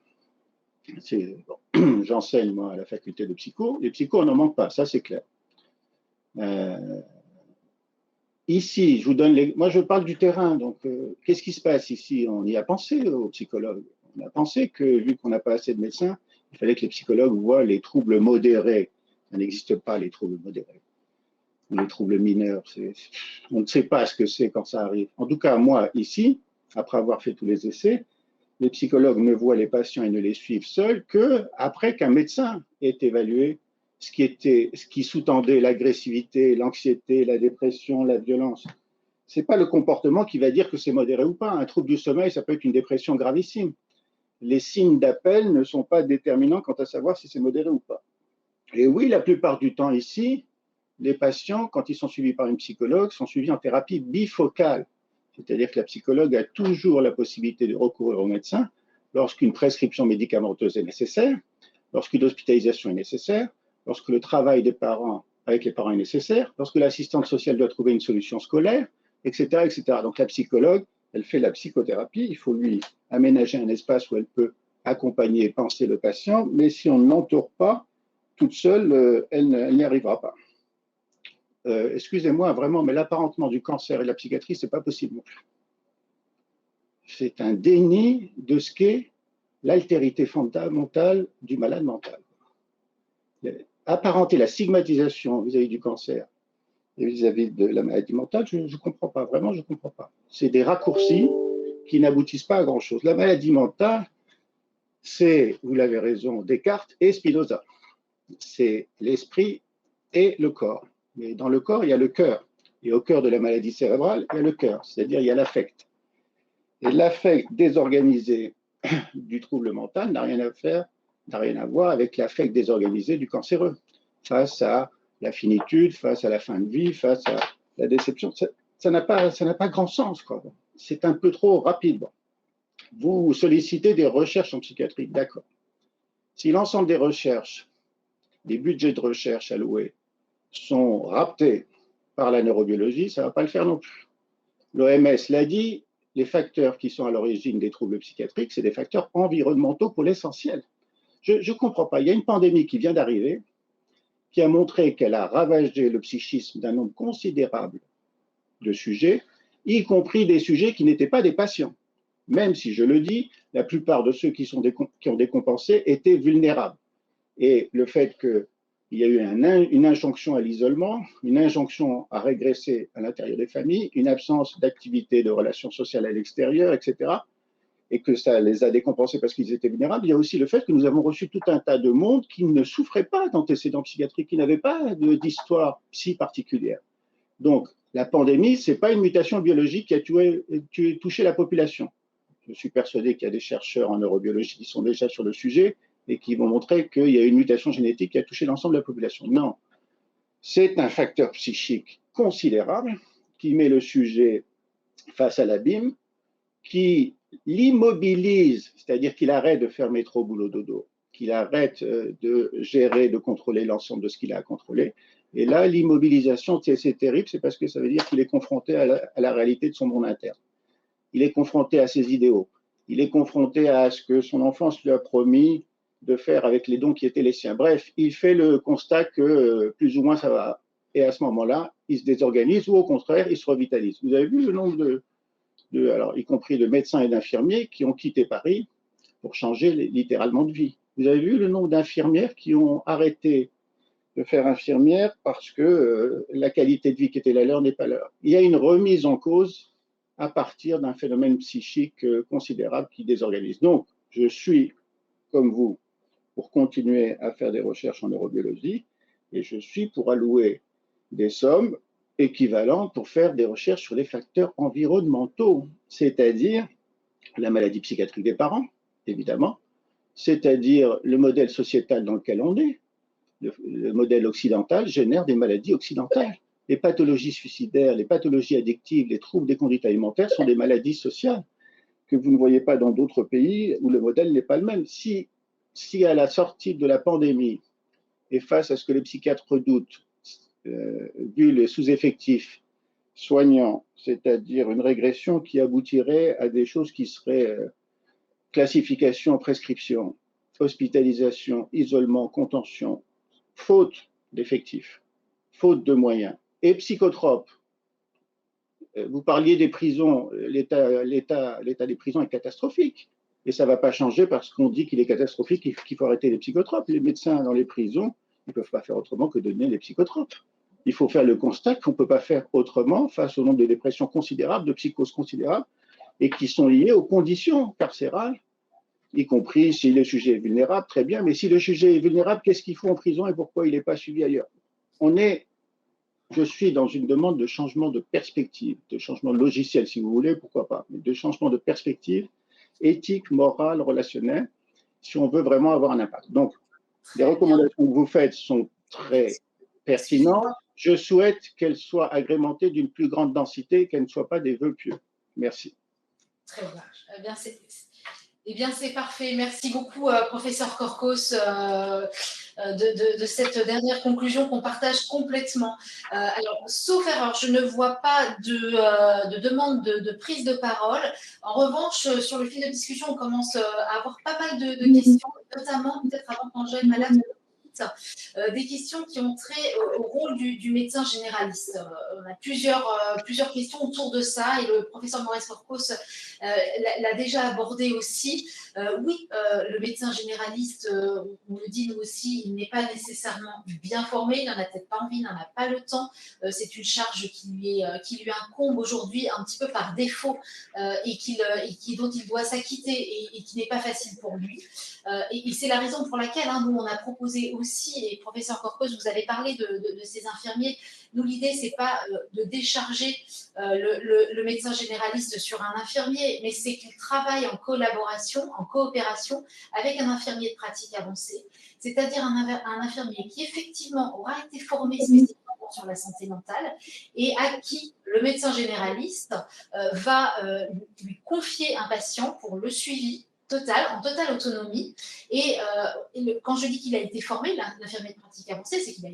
bon, j'enseigne moi à la faculté de psycho, les psychos, on n'en manque pas, ça c'est clair. Ici, je vous donne moi je parle du terrain, donc qu'est-ce qui se passe ici? On y a pensé aux psychologues. On a pensé que vu qu'on n'a pas assez de médecins, il fallait que les psychologues voient les troubles modérés. Ça n'existe pas, les troubles modérés. Les troubles mineurs, on ne sait pas ce que c'est quand ça arrive. En tout cas, moi, ici, après avoir fait tous les essais, les psychologues ne voient les patients et ne les suivent seuls qu'après qu'un médecin ait évalué ce qui sous-tendait l'agressivité, l'anxiété, la dépression, la violence. Ce n'est pas le comportement qui va dire que c'est modéré ou pas. Un trouble du sommeil, ça peut être une dépression gravissime. Les signes d'appel ne sont pas déterminants quant à savoir si c'est modéré ou pas. Et oui, la plupart du temps ici, les patients, quand ils sont suivis par une psychologue, sont suivis en thérapie bifocale. C'est-à-dire que la psychologue a toujours la possibilité de recourir au médecin lorsqu'une prescription médicamenteuse est nécessaire, lorsqu'une hospitalisation est nécessaire, lorsque le travail des parents avec les parents est nécessaire, lorsque l'assistante sociale doit trouver une solution scolaire, etc., etc. Donc la psychologue, elle fait la psychothérapie, il faut lui aménager un espace où elle peut accompagner et penser le patient, mais si on ne l'entoure pas, toute seule, elle n'y arrivera pas. Excusez-moi vraiment, mais l'apparentement du cancer et de la psychiatrie, ce n'est pas possible non plus. C'est un déni de ce qu'est l'altérité fondamentale du malade mental. Apparenter la stigmatisation vis-à-vis du cancer et vis-à-vis de la maladie mentale, je ne comprends pas, vraiment, je ne comprends pas. C'est des raccourcis qui n'aboutissent pas à grand-chose. La maladie mentale, c'est, vous l'avez raison, Descartes et Spinoza. C'est l'esprit et le corps. Mais dans le corps, il y a le cœur. Et au cœur de la maladie cérébrale, il y a le cœur, c'est-à-dire il y a l'affect. Et l'affect désorganisé du trouble mental n'a rien à voir avec l'affect désorganisé du cancéreux. Face à la finitude, face à la fin de vie, face à la déception, ça n'a pas grand sens, quoi. C'est un peu trop rapide. Vous sollicitez des recherches en psychiatrie, d'accord. Si l'ensemble des recherches, des budgets de recherche alloués sont raptés par la neurobiologie, ça ne va pas le faire non plus. L'OMS l'a dit, les facteurs qui sont à l'origine des troubles psychiatriques, c'est des facteurs environnementaux pour l'essentiel. Je ne comprends pas. Il y a une pandémie qui vient d'arriver, qui a montré qu'elle a ravagé le psychisme d'un nombre considérable de sujets, y compris des sujets qui n'étaient pas des patients. Même si, je le dis, la plupart de ceux qui ont décompensé étaient vulnérables. Et le fait qu'il y a eu une injonction à l'isolement, une injonction à régresser à l'intérieur des familles, une absence d'activité de relations sociales à l'extérieur, etc., et que ça les a décompensés parce qu'ils étaient vulnérables, il y a aussi le fait que nous avons reçu tout un tas de monde qui ne souffrait pas d'antécédents psychiatriques, qui n'avait pas d'histoire si particulière. Donc, la pandémie, ce n'est pas une mutation biologique qui a touché la population. Je suis persuadé qu'il y a des chercheurs en neurobiologie qui sont déjà sur le sujet et qui vont montrer qu'il y a une mutation génétique qui a touché l'ensemble de la population. Non, c'est un facteur psychique considérable qui met le sujet face à l'abîme, qui l'immobilise, c'est-à-dire qu'il arrête de faire métro, boulot, dodo, qu'il arrête de gérer, de contrôler l'ensemble de ce qu'il a à contrôler. Et là, l'immobilisation, c'est terrible, c'est parce que ça veut dire qu'il est confronté à la réalité de son monde interne. Il est confronté à ses idéaux. Il est confronté à ce que son enfance lui a promis de faire avec les dons qui étaient les siens. Bref, il fait le constat que plus ou moins ça va. Et à ce moment-là, il se désorganise ou au contraire, il se revitalise. Vous avez vu le nombre alors, y compris de médecins et d'infirmiers qui ont quitté Paris pour changer littéralement de vie. Vous avez vu le nombre d'infirmières qui ont arrêté de faire infirmière parce que la qualité de vie qui était la leur n'est pas leur. Il y a une remise en cause à partir d'un phénomène psychique considérable qui désorganise. Donc, je suis, comme vous, pour continuer à faire des recherches en neurobiologie, et je suis pour allouer des sommes équivalentes pour faire des recherches sur les facteurs environnementaux, c'est-à-dire la maladie psychiatrique des parents, évidemment, c'est-à-dire le modèle sociétal dans lequel on est. Le modèle occidental génère des maladies occidentales. Les pathologies suicidaires, les pathologies addictives, les troubles des conduites alimentaires sont des maladies sociales que vous ne voyez pas dans d'autres pays où le modèle n'est pas le même. Si à la sortie de la pandémie et face à ce que les psychiatres redoutent, vu les sous-effectifs soignants, c'est-à-dire une régression qui aboutirait à des choses qui seraient classification, prescription, hospitalisation, isolement, contention, faute d'effectifs, faute de moyens, et psychotropes. Vous parliez des prisons, l'état des prisons est catastrophique, et ça ne va pas changer parce qu'on dit qu'il est catastrophique et qu'il faut arrêter les psychotropes. Les médecins dans les prisons, ils ne peuvent pas faire autrement que de donner les psychotropes. Il faut faire le constat qu'on ne peut pas faire autrement face au nombre de dépressions considérables, de psychoses considérables, et qui sont liées aux conditions carcérales, y compris si le sujet est vulnérable, très bien, mais si le sujet est vulnérable, qu'est-ce qu'il faut en prison et pourquoi il n'est pas suivi ailleurs? Je suis dans une demande de changement de perspective, de changement de logiciel, si vous voulez, pourquoi pas, mais de changement de perspective éthique, morale, relationnelle, si on veut vraiment avoir un impact. Donc, les recommandations que vous faites sont très pertinentes. Je souhaite qu'elles soient agrémentées d'une plus grande densité, qu'elles ne soient pas des vœux pieux. Merci.
Très bien. Eh bien, c'est parfait. Merci beaucoup, professeur Korkos, de cette dernière conclusion qu'on partage complètement. Alors, sauf erreur, je ne vois pas de demande de prise de parole. En revanche, sur le fil de discussion, on commence à avoir pas mal de questions, notamment peut-être avant qu'Angèle Malade des questions qui ont trait au rôle du médecin généraliste. On a plusieurs questions autour de ça et le professeur Maurice Korkos l'a déjà abordé aussi. Oui, le médecin généraliste, on le dit nous aussi, il n'est pas nécessairement bien formé, il n'en a peut-être pas envie, il n'en a pas le temps. C'est une charge qui lui incombe aujourd'hui un petit peu par défaut et dont il doit s'acquitter et qui n'est pas facile pour lui. Et c'est la raison pour laquelle nous, on a proposé aussi, et professeur Korkos, vous avez parlé de ces infirmiers. Nous, l'idée, ce n'est pas de décharger le médecin généraliste sur un infirmier, mais c'est qu'il travaille en collaboration, en coopération avec un infirmier de pratique avancée, c'est-à-dire un infirmier qui, effectivement, aura été formé spécifiquement sur la santé mentale et à qui le médecin généraliste va lui confier un patient pour le suivi en totale autonomie. Et quand je dis qu'il a été formé, l'infirmier de pratique avancée, c'est qu'il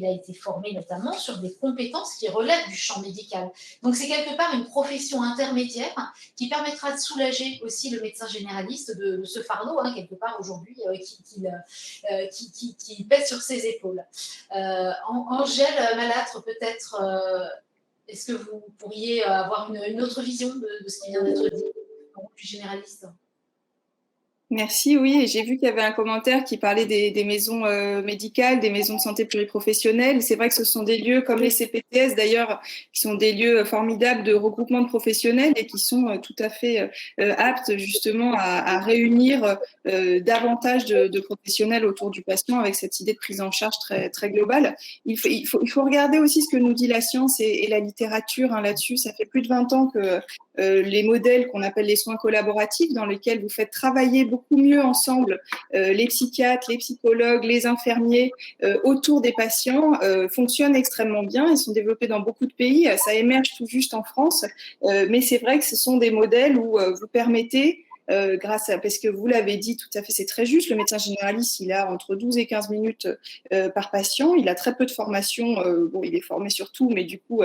a été formé notamment sur des compétences qui relèvent du champ médical. Donc, c'est quelque part une profession intermédiaire qui permettra de soulager aussi le médecin généraliste de ce fardeau, quelque part aujourd'hui, qui pèse sur ses épaules. Angèle Malâtre, peut-être, est-ce que vous pourriez avoir une autre vision de ce qui vient d'être dit, plus généraliste ?
Merci, oui, et j'ai vu qu'il y avait un commentaire qui parlait des maisons médicales, des maisons de santé pluriprofessionnelles. C'est vrai que ce sont des lieux comme les CPTS d'ailleurs, qui sont des lieux formidables de regroupement de professionnels et qui sont tout à fait aptes justement à réunir davantage de professionnels autour du patient avec cette idée de prise en charge très, très globale. Il faut regarder aussi ce que nous dit la science et la littérature là-dessus. Ça fait plus de 20 ans que les modèles qu'on appelle les soins collaboratifs, dans lesquels vous faites travailler beaucoup mieux ensemble les psychiatres, les psychologues, les infirmiers autour des patients, fonctionnent extrêmement bien. Ils sont développés dans beaucoup de pays. Ça émerge tout juste en France. Mais c'est vrai que ce sont des modèles où vous permettez parce que vous l'avez dit tout à fait, c'est très juste, le médecin généraliste, il a entre 12 et 15 minutes par patient, il a très peu de formation, il est formé sur tout, mais du coup,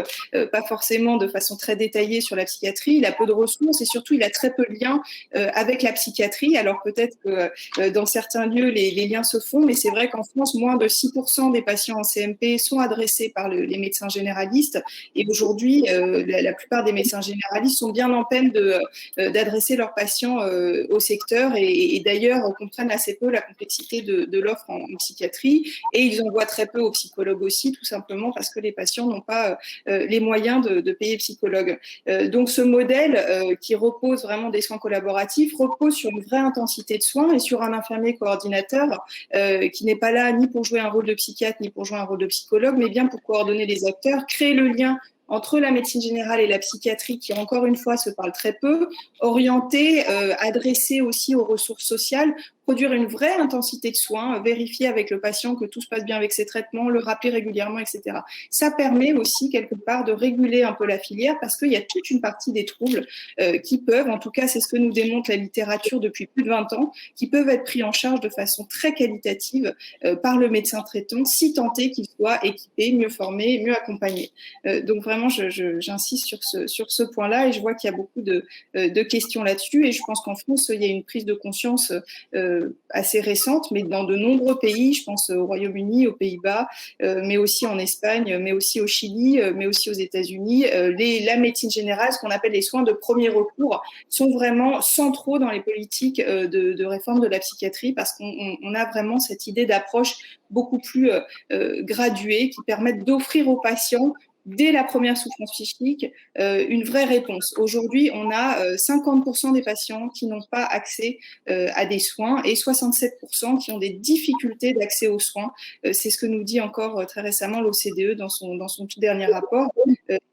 pas forcément de façon très détaillée sur la psychiatrie, il a peu de ressources et surtout, il a très peu de liens avec la psychiatrie, alors peut-être que dans certains lieux, les liens se font, mais c'est vrai qu'en France, moins de 6% des patients en CMP sont adressés par les médecins généralistes, et aujourd'hui, la plupart des médecins généralistes sont bien en peine d'adresser leurs patients au secteur et d'ailleurs comprennent assez peu la complexité de l'offre en psychiatrie, et ils envoient très peu aux psychologues aussi, tout simplement parce que les patients n'ont pas les moyens de payer psychologue. Donc ce modèle qui repose vraiment des soins collaboratifs repose sur une vraie intensité de soins et sur un infirmier coordinateur qui n'est pas là ni pour jouer un rôle de psychiatre ni pour jouer un rôle de psychologue, mais bien pour coordonner les acteurs, créer le lien entre la médecine générale et la psychiatrie, qui encore une fois se parlent très peu, orienter, adresser aussi aux ressources sociales, produire une vraie intensité de soins, vérifier avec le patient que tout se passe bien avec ses traitements, le rappeler régulièrement, etc. Ça permet aussi quelque part de réguler un peu la filière parce qu'il y a toute une partie des troubles qui peuvent, en tout cas c'est ce que nous démontre la littérature depuis plus de 20 ans, qui peuvent être pris en charge de façon très qualitative par le médecin traitant, si tant est qu'il soit équipé, mieux formé, mieux accompagné. Donc vraiment, j'insiste sur ce point-là et je vois qu'il y a beaucoup de questions là-dessus et je pense qu'en France, il y a une prise de conscience assez récente, mais dans de nombreux pays, je pense au Royaume-Uni, aux Pays-Bas, mais aussi en Espagne, mais aussi au Chili, mais aussi aux États-Unis, la médecine générale, ce qu'on appelle les soins de premier recours, sont vraiment centraux dans les politiques de réforme de la psychiatrie parce qu'on a vraiment cette idée d'approche beaucoup plus graduée qui permettent d'offrir aux patients dès la première souffrance psychique, une vraie réponse. Aujourd'hui, on a 50% des patients qui n'ont pas accès à des soins et 67% qui ont des difficultés d'accès aux soins. C'est ce que nous dit encore très récemment l'OCDE dans son tout dernier rapport.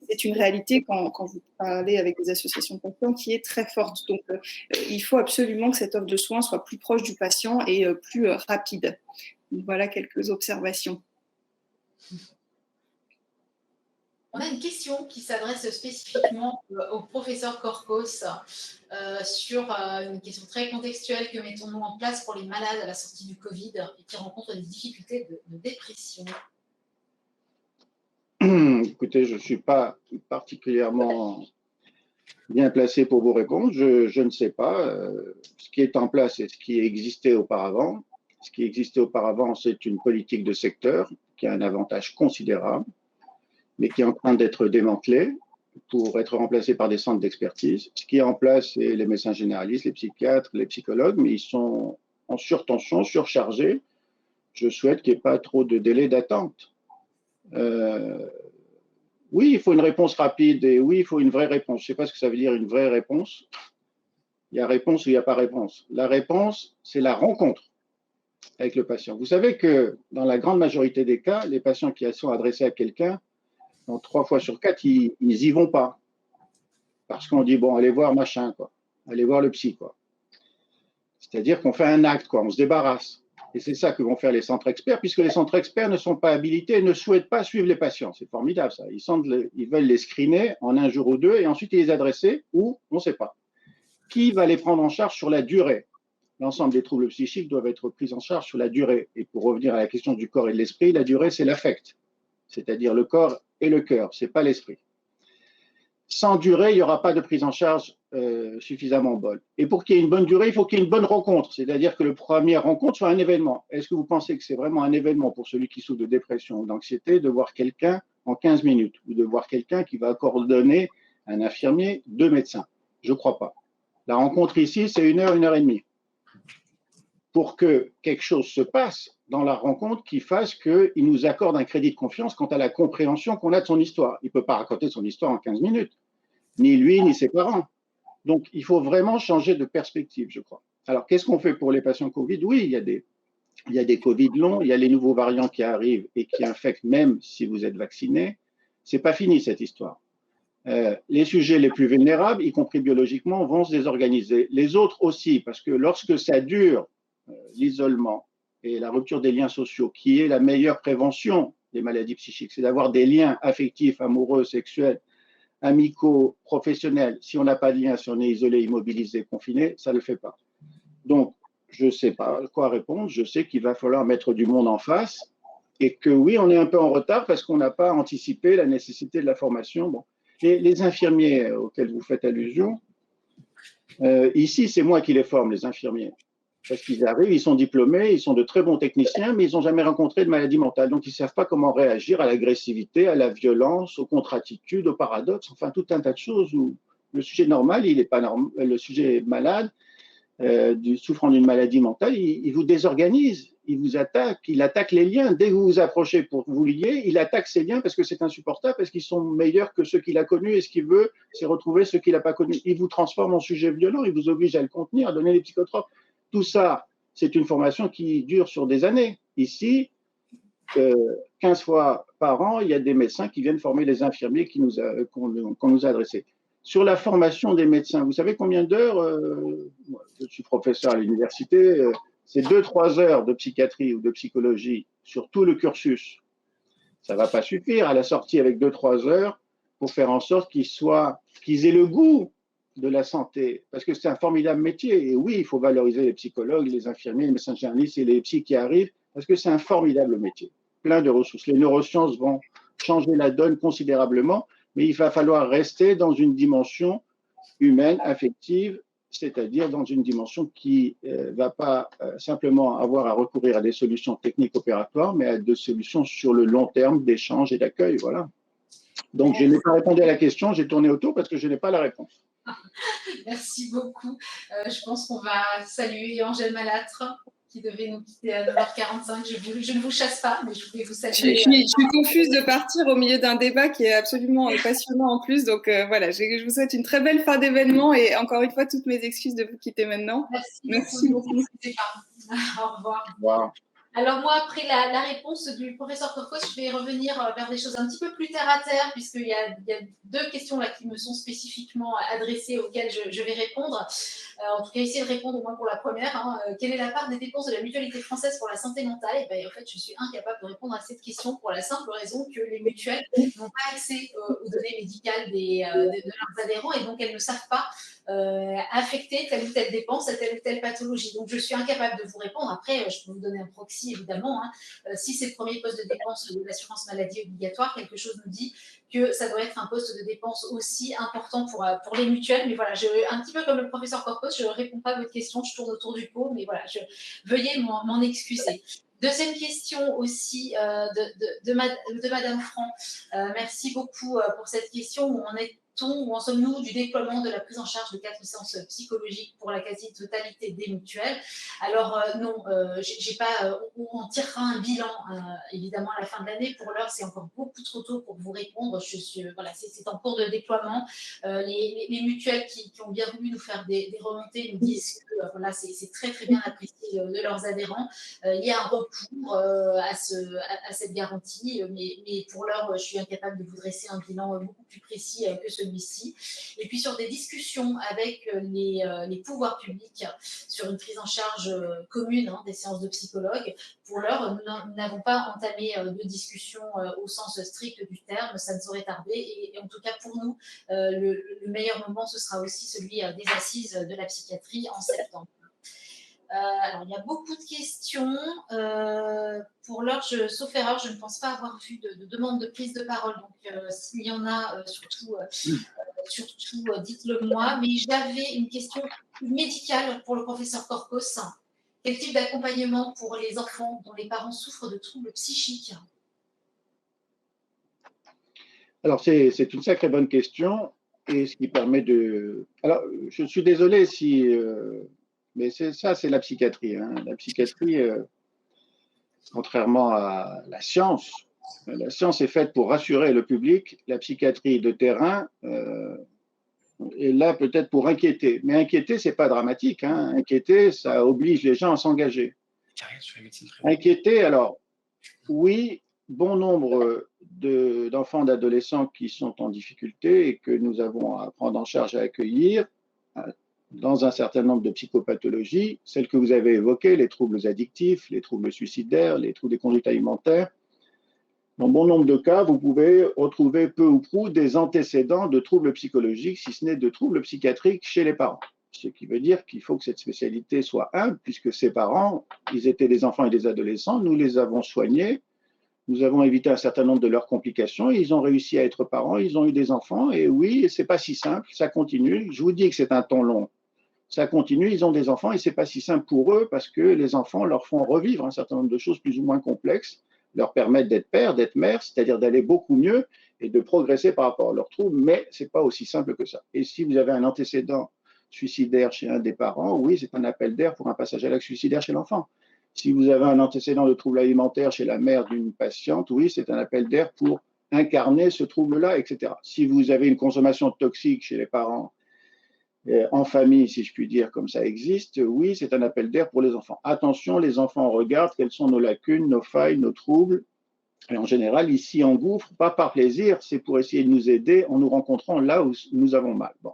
C'est une réalité quand vous parlez avec des associations de patients qui est très forte. Donc, il faut absolument que cette offre de soins soit plus proche du patient et plus rapide. Donc, voilà quelques observations.
On a une question qui s'adresse spécifiquement au professeur Korkos sur une question très contextuelle. Que mettons-nous en place pour les malades à la sortie du Covid et qui rencontrent des difficultés de dépression?
Écoutez, je ne suis pas particulièrement bien placé pour vous répondre. Je ne sais pas. Ce qui est en place et ce qui existait auparavant. Ce qui existait auparavant, c'est une politique de secteur qui a un avantage considérable, mais qui est en train d'être démantelé pour être remplacé par des centres d'expertise. Ce qui est en place, c'est les médecins généralistes, les psychiatres, les psychologues, mais ils sont en surtension, surchargés. Je souhaite qu'il n'y ait pas trop de délai d'attente. Oui, il faut une réponse rapide et oui, il faut une vraie réponse. Je ne sais pas ce que ça veut dire une vraie réponse. Il y a réponse ou il n'y a pas réponse. La réponse, c'est la rencontre avec le patient. Vous savez que dans la grande majorité des cas, les patients qui sont adressés à quelqu'un, donc 3 fois sur 4, ils n'y vont pas. Parce qu'on dit, bon, allez voir machin, quoi. Allez voir le psy, quoi. C'est-à-dire qu'on fait un acte, quoi. On se débarrasse. Et c'est ça que vont faire les centres experts, puisque les centres experts ne sont pas habilités et ne souhaitent pas suivre les patients. C'est formidable, ça. Ils veulent les screener en 1 jour ou 2 et ensuite les adresser où on ne sait pas. Qui va les prendre en charge sur la durée? L'ensemble des troubles psychiques doivent être pris en charge sur la durée. Et pour revenir à la question du corps et de l'esprit, la durée, c'est l'affect. C'est-à-dire le corps et le cœur, ce n'est pas l'esprit. Sans durée, il n'y aura pas de prise en charge suffisamment bonne. Et pour qu'il y ait une bonne durée, il faut qu'il y ait une bonne rencontre, c'est-à-dire que la première rencontre soit un événement. Est-ce que vous pensez que c'est vraiment un événement pour celui qui souffre de dépression ou d'anxiété de voir quelqu'un en 15 minutes ou de voir quelqu'un qui va coordonner un infirmier, 2 médecins? Je ne crois pas. La rencontre ici, c'est 1 heure, 1 heure et demie. Pour que quelque chose se passe dans la rencontre qui fasse qu'il nous accorde un crédit de confiance quant à la compréhension qu'on a de son histoire. Il ne peut pas raconter son histoire en 15 minutes, ni lui, ni ses parents. Donc, il faut vraiment changer de perspective, je crois. Alors, qu'est-ce qu'on fait pour les patients Covid? Oui, il y a des Covid longs, il y a les nouveaux variants qui arrivent et qui infectent même si vous êtes vacciné. Ce n'est pas fini, cette histoire. Les sujets les plus vulnérables, y compris biologiquement, vont se désorganiser. Les autres aussi, parce que lorsque ça dure, l'isolement et la rupture des liens sociaux, qui est la meilleure prévention des maladies psychiques, c'est d'avoir des liens affectifs, amoureux, sexuels, amicaux, professionnels. Si on n'a pas de lien, si on est isolé, immobilisé, confiné, ça ne le fait pas. Donc, je ne sais pas quoi répondre. Je sais qu'il va falloir mettre du monde en face et que oui, on est un peu en retard parce qu'on n'a pas anticipé la nécessité de la formation. Bon. Les infirmiers auxquels vous faites allusion, ici, c'est moi qui les forme, les infirmiers. Parce qu'ils arrivent, ils sont diplômés, ils sont de très bons techniciens, mais ils n'ont jamais rencontré de maladie mentale. Donc, ils ne savent pas comment réagir à l'agressivité, à la violence, aux contre-attitudes, aux paradoxes, enfin, tout un tas de choses où le sujet normal, il n'est pas normal, le sujet malade, souffrant d'une maladie mentale, il vous désorganise, il vous attaque, il attaque les liens. Dès que vous vous approchez pour vous lier, il attaque ces liens parce que c'est insupportable, parce qu'ils sont meilleurs que ceux qu'il a connus, et ce qu'il veut, c'est retrouver ceux qu'il n'a pas connus. Il vous transforme en sujet violent, il vous oblige à le contenir, à donner des psychotropes. Tout ça, c'est une formation qui dure sur des années. Ici, 15 fois par an, il y a des médecins qui viennent former les infirmiers qu'on nous a adressés. Sur la formation des médecins, vous savez combien d'heures je suis professeur à l'université, c'est 2-3 heures de psychiatrie ou de psychologie sur tout le cursus. Ça ne va pas suffire à la sortie avec 2-3 heures pour faire en sorte qu'ils aient le goût de la santé, parce que c'est un formidable métier. Et oui, il faut valoriser les psychologues, les infirmiers, les médecins généralistes et les psys qui arrivent, parce que c'est un formidable métier, plein de ressources. Les neurosciences vont changer la donne considérablement, mais il va falloir rester dans une dimension humaine, affective, c'est-à-dire dans une dimension qui ne va pas simplement avoir à recourir à des solutions techniques opératoires, mais à des solutions sur le long terme d'échange et d'accueil. Voilà. Donc, je n'ai pas répondu à la question, j'ai tourné autour parce que je n'ai pas la réponse.
Merci beaucoup. Je pense qu'on va saluer Angèle Malâtre, qui devait nous quitter à 9h45. Je ne vous chasse pas, mais je voulais vous saluer.
Je suis confuse de partir au milieu d'un débat qui est absolument passionnant en plus. Donc voilà, je vous souhaite une très belle fin d'événement et encore une fois, toutes mes excuses de vous quitter maintenant.
Merci beaucoup. Au revoir.
Au revoir.
Alors moi, après la réponse du professeur Corcos, je vais revenir vers des choses un petit peu plus terre à terre, puisqu'il y a 2 questions là qui me sont spécifiquement adressées, auxquelles je vais répondre. En tout cas, essayer de répondre au moins pour la première. Quelle est la part des dépenses de la mutualité française pour la santé mentale? Et bien, en fait, je suis incapable de répondre à cette question pour la simple raison que les mutuelles n'ont pas accès aux données médicales de leurs adhérents, et donc elles ne savent pas affecter telle ou telle dépense à telle ou telle pathologie. Donc, je suis incapable de vous répondre. Après, je peux vous donner un proxy, évidemment. Si c'est le premier poste de dépense de l'assurance maladie obligatoire, quelque chose nous dit que ça doit être un poste de dépense aussi important pour les mutuelles. Mais voilà, un petit peu comme le professeur Corcos, je ne réponds pas à votre question, je tourne autour du pot, mais voilà, veuillez m'en excuser. Deuxième question aussi de Madame Franc. Merci beaucoup pour cette question. Où en sommes-nous du déploiement de la prise en charge de 4 séances psychologiques pour la quasi-totalité des mutuelles? Alors non, on tirera un bilan évidemment à la fin de l'année. Pour l'heure, c'est encore beaucoup trop tôt pour vous répondre. Voilà, c'est en cours de déploiement. Les mutuelles qui ont bien voulu nous faire des remontées nous disent que voilà, c'est très très bien apprécié de leurs adhérents. Il y a un recours à cette garantie, mais pour l'heure, je suis incapable de vous dresser un bilan beaucoup plus précis que celui-ci. Et puis sur des discussions avec les pouvoirs publics sur une prise en charge commune des séances de psychologues, pour l'heure, nous n'avons pas entamé de discussion au sens strict du terme, ça ne saurait tarder. Et en tout cas, pour nous, le meilleur moment, ce sera aussi celui des assises de la psychiatrie en septembre. Alors, il y a beaucoup de questions. Pour l'heure, sauf erreur, je ne pense pas avoir vu de demande de prise de parole. Donc, s'il y en a, surtout dites-le moi. Mais j'avais une question médicale pour le professeur Corcos. Quel type d'accompagnement pour les enfants dont les parents souffrent de troubles psychiques?
Alors, c'est une sacrée bonne question. Et ce qui permet de… Alors, je suis désolé si… mais c'est la psychiatrie. La psychiatrie, contrairement à la science est faite pour rassurer le public. La psychiatrie de terrain est là peut-être pour inquiéter. Mais inquiéter, ce n'est pas dramatique. Inquiéter, ça oblige les gens à s'engager. Inquiéter, alors, oui, bon nombre d'enfants, d'adolescents qui sont en difficulté et que nous avons à prendre en charge, à accueillir, dans un certain nombre de psychopathologies, celles que vous avez évoquées, les troubles addictifs, les troubles suicidaires, les troubles des conduites alimentaires. Dans bon nombre de cas, vous pouvez retrouver peu ou prou des antécédents de troubles psychologiques, si ce n'est de troubles psychiatriques chez les parents. Ce qui veut dire qu'il faut que cette spécialité soit humble, puisque ces parents, ils étaient des enfants et des adolescents, nous les avons soignés, nous avons évité un certain nombre de leurs complications, et ils ont réussi à être parents, ils ont eu des enfants, et oui, c'est pas si simple, ça continue. Je vous dis que c'est un temps long. Ça continue, ils ont des enfants et ce n'est pas si simple pour eux parce que les enfants leur font revivre un certain nombre de choses plus ou moins complexes, leur permettent d'être père, d'être mère, c'est-à-dire d'aller beaucoup mieux et de progresser par rapport à leurs troubles, mais ce n'est pas aussi simple que ça. Et si vous avez un antécédent suicidaire chez un des parents, oui, c'est un appel d'air pour un passage à l'acte suicidaire chez l'enfant. Si vous avez un antécédent de trouble alimentaire chez la mère d'une patiente, oui, c'est un appel d'air pour incarner ce trouble-là, etc. Si vous avez une consommation toxique chez les parents, en famille, si je puis dire, comme ça existe, oui, c'est un appel d'air pour les enfants. Attention, les enfants regardent quelles sont nos lacunes, nos failles, nos troubles. Et en général, ils s'y engouffrent, pas par plaisir, c'est pour essayer de nous aider en nous rencontrant là où nous avons mal. Bon.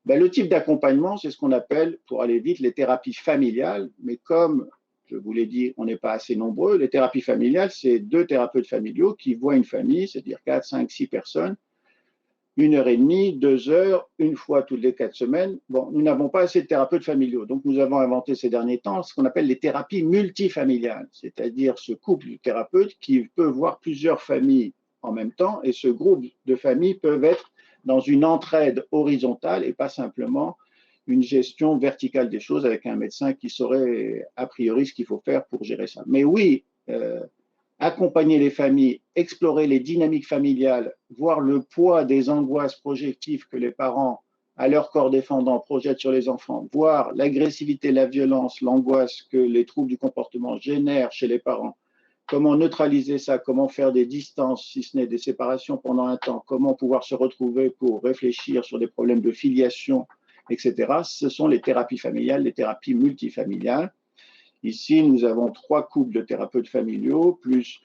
Ben, le type d'accompagnement, c'est ce qu'on appelle, pour aller vite, les thérapies familiales. Mais comme je vous l'ai dit, on n'est pas assez nombreux, les thérapies familiales, c'est 2 thérapeutes familiaux qui voient une famille, c'est-à-dire 4, 5, 6 personnes, 1h30, 2 heures, une fois toutes les 4 semaines. Bon, nous n'avons pas assez de thérapeutes familiaux. Donc, nous avons inventé ces derniers temps ce qu'on appelle les thérapies multifamiliales, c'est-à-dire ce couple de thérapeutes qui peut voir plusieurs familles en même temps, et ce groupe de familles peuvent être dans une entraide horizontale et pas simplement une gestion verticale des choses avec un médecin qui saurait a priori ce qu'il faut faire pour gérer ça. Mais oui, accompagner les familles, explorer les dynamiques familiales, voir le poids des angoisses projectives que les parents, à leur corps défendant, projettent sur les enfants, voir l'agressivité, la violence, l'angoisse que les troubles du comportement génèrent chez les parents, comment neutraliser ça, comment faire des distances, si ce n'est des séparations pendant un temps, comment pouvoir se retrouver pour réfléchir sur des problèmes de filiation, etc. Ce sont les thérapies familiales, les thérapies multifamiliales. Ici, nous avons 3 couples de thérapeutes familiaux, plus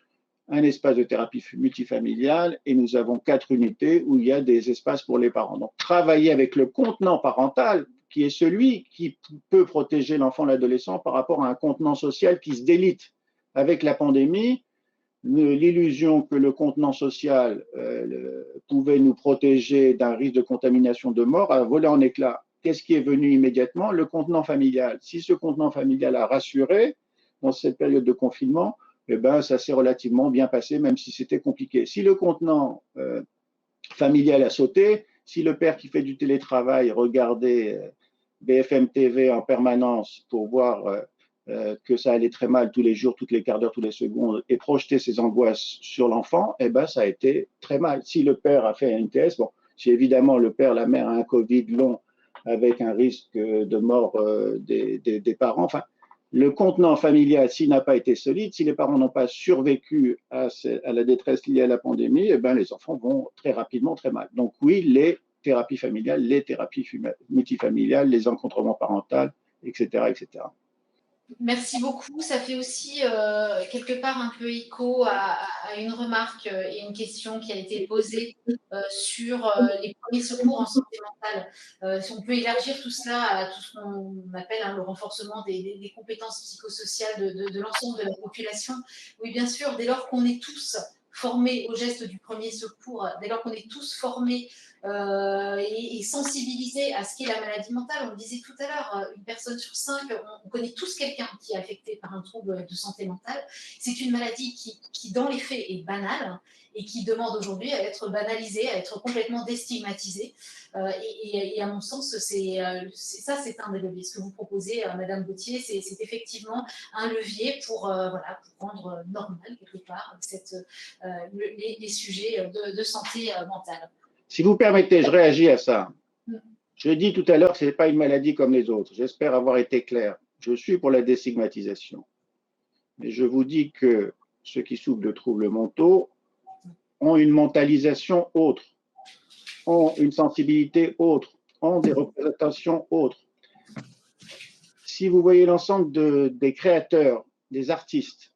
un espace de thérapie multifamiliale, et nous avons 4 unités où il y a des espaces pour les parents. Donc, travailler avec le contenant parental, qui est celui qui peut protéger l'enfant, l'adolescent, par rapport à un contenant social qui se délite. Avec la pandémie, l'illusion que le contenant social pouvait nous protéger d'un risque de contamination, de mort, a volé en éclats. Qu'est-ce qui est venu immédiatement? Le contenant familial. Si ce contenant familial a rassuré dans cette période de confinement, eh ben, ça s'est relativement bien passé, même si c'était compliqué. Si le contenant familial a sauté, si le père qui fait du télétravail regardait BFM TV en permanence pour voir que ça allait très mal tous les jours, toutes les quarts d'heure, toutes les secondes, et projeter ses angoisses sur l'enfant, eh ben, ça a été très mal. Si le père a fait un ITS, bon, si évidemment le père, la mère a un Covid long, avec un risque de mort des parents. Enfin, le contenant familial, s'il n'a pas été solide, si les parents n'ont pas survécu à la détresse liée à la pandémie, eh ben, les enfants vont très rapidement très mal. Donc oui, les thérapies familiales, les thérapies multifamiliales, les encadrements parentaux, etc., etc.
Merci beaucoup. Ça fait aussi quelque part un peu écho à une remarque et une question qui a été posée sur les premiers secours en santé mentale. Si on peut élargir tout cela à tout ce qu'on appelle le renforcement des compétences psychosociales de l'ensemble de la population. Oui, bien sûr, dès lors qu'on est tous formés au geste du premier secours, dès lors qu'on est tous formés et sensibilisés à ce qu'est la maladie mentale. On le disait tout à l'heure, une personne sur 5, on connaît tous quelqu'un qui est affecté par un trouble de santé mentale. C'est une maladie qui, dans les faits, est banale et qui demande aujourd'hui à être banalisée, à être complètement déstigmatisée. Et à mon sens, c'est un des leviers. Ce que vous proposez, Madame Gauthier, c'est effectivement un levier pour rendre normal, quelque part, les sujets de santé mentale.
Si vous permettez, je réagis à ça. Je dis tout à l'heure que ce n'est pas une maladie comme les autres. J'espère avoir été clair. Je suis pour la déstigmatisation. Mais je vous dis que ceux qui souffrent de troubles mentaux ont une mentalisation autre, ont une sensibilité autre, ont des représentations autres. Si vous voyez l'ensemble des créateurs, des artistes,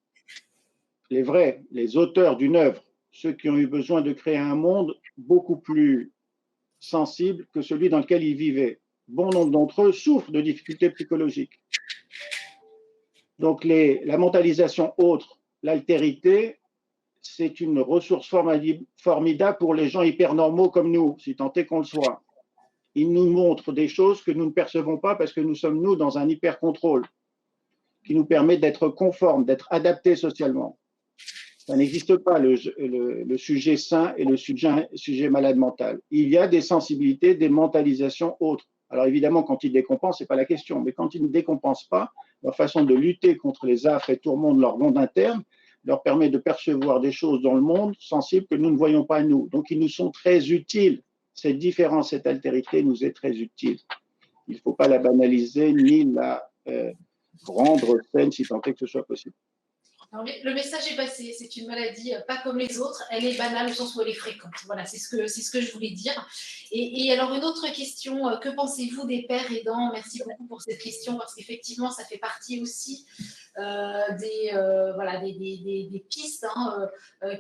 les vrais, les auteurs d'une œuvre, ceux qui ont eu besoin de créer un monde beaucoup plus sensible que celui dans lequel ils vivaient. Bon nombre d'entre eux souffrent de difficultés psychologiques. Donc la mentalisation autre, l'altérité, c'est une ressource formidable pour les gens hyper normaux comme nous, si tant est qu'on le soit. Ils nous montrent des choses que nous ne percevons pas parce que nous sommes, nous, dans un hyper contrôle qui nous permet d'être conformes, d'être adaptés socialement. Ça n'existe pas le sujet sain et le sujet malade mental. Il y a des sensibilités, des mentalisations autres. Alors évidemment, quand ils décompensent, ce n'est pas la question, mais quand ils ne décompensent pas, leur façon de lutter contre les affres et tourments de leur monde interne leur permet de percevoir des choses dans le monde sensibles que nous ne voyons pas nous. Donc ils nous sont très utiles. Cette différence, cette altérité nous est très utile. Il ne faut pas la banaliser ni la rendre saine si tant est que ce soit possible.
Alors, le message est passé, c'est une maladie pas comme les autres, elle est banale au sens où elle est fréquente. Voilà, c'est ce que je voulais dire. Et alors une autre question, que pensez-vous des pères aidants? Merci beaucoup pour cette question, parce qu'effectivement, ça fait partie aussi des pistes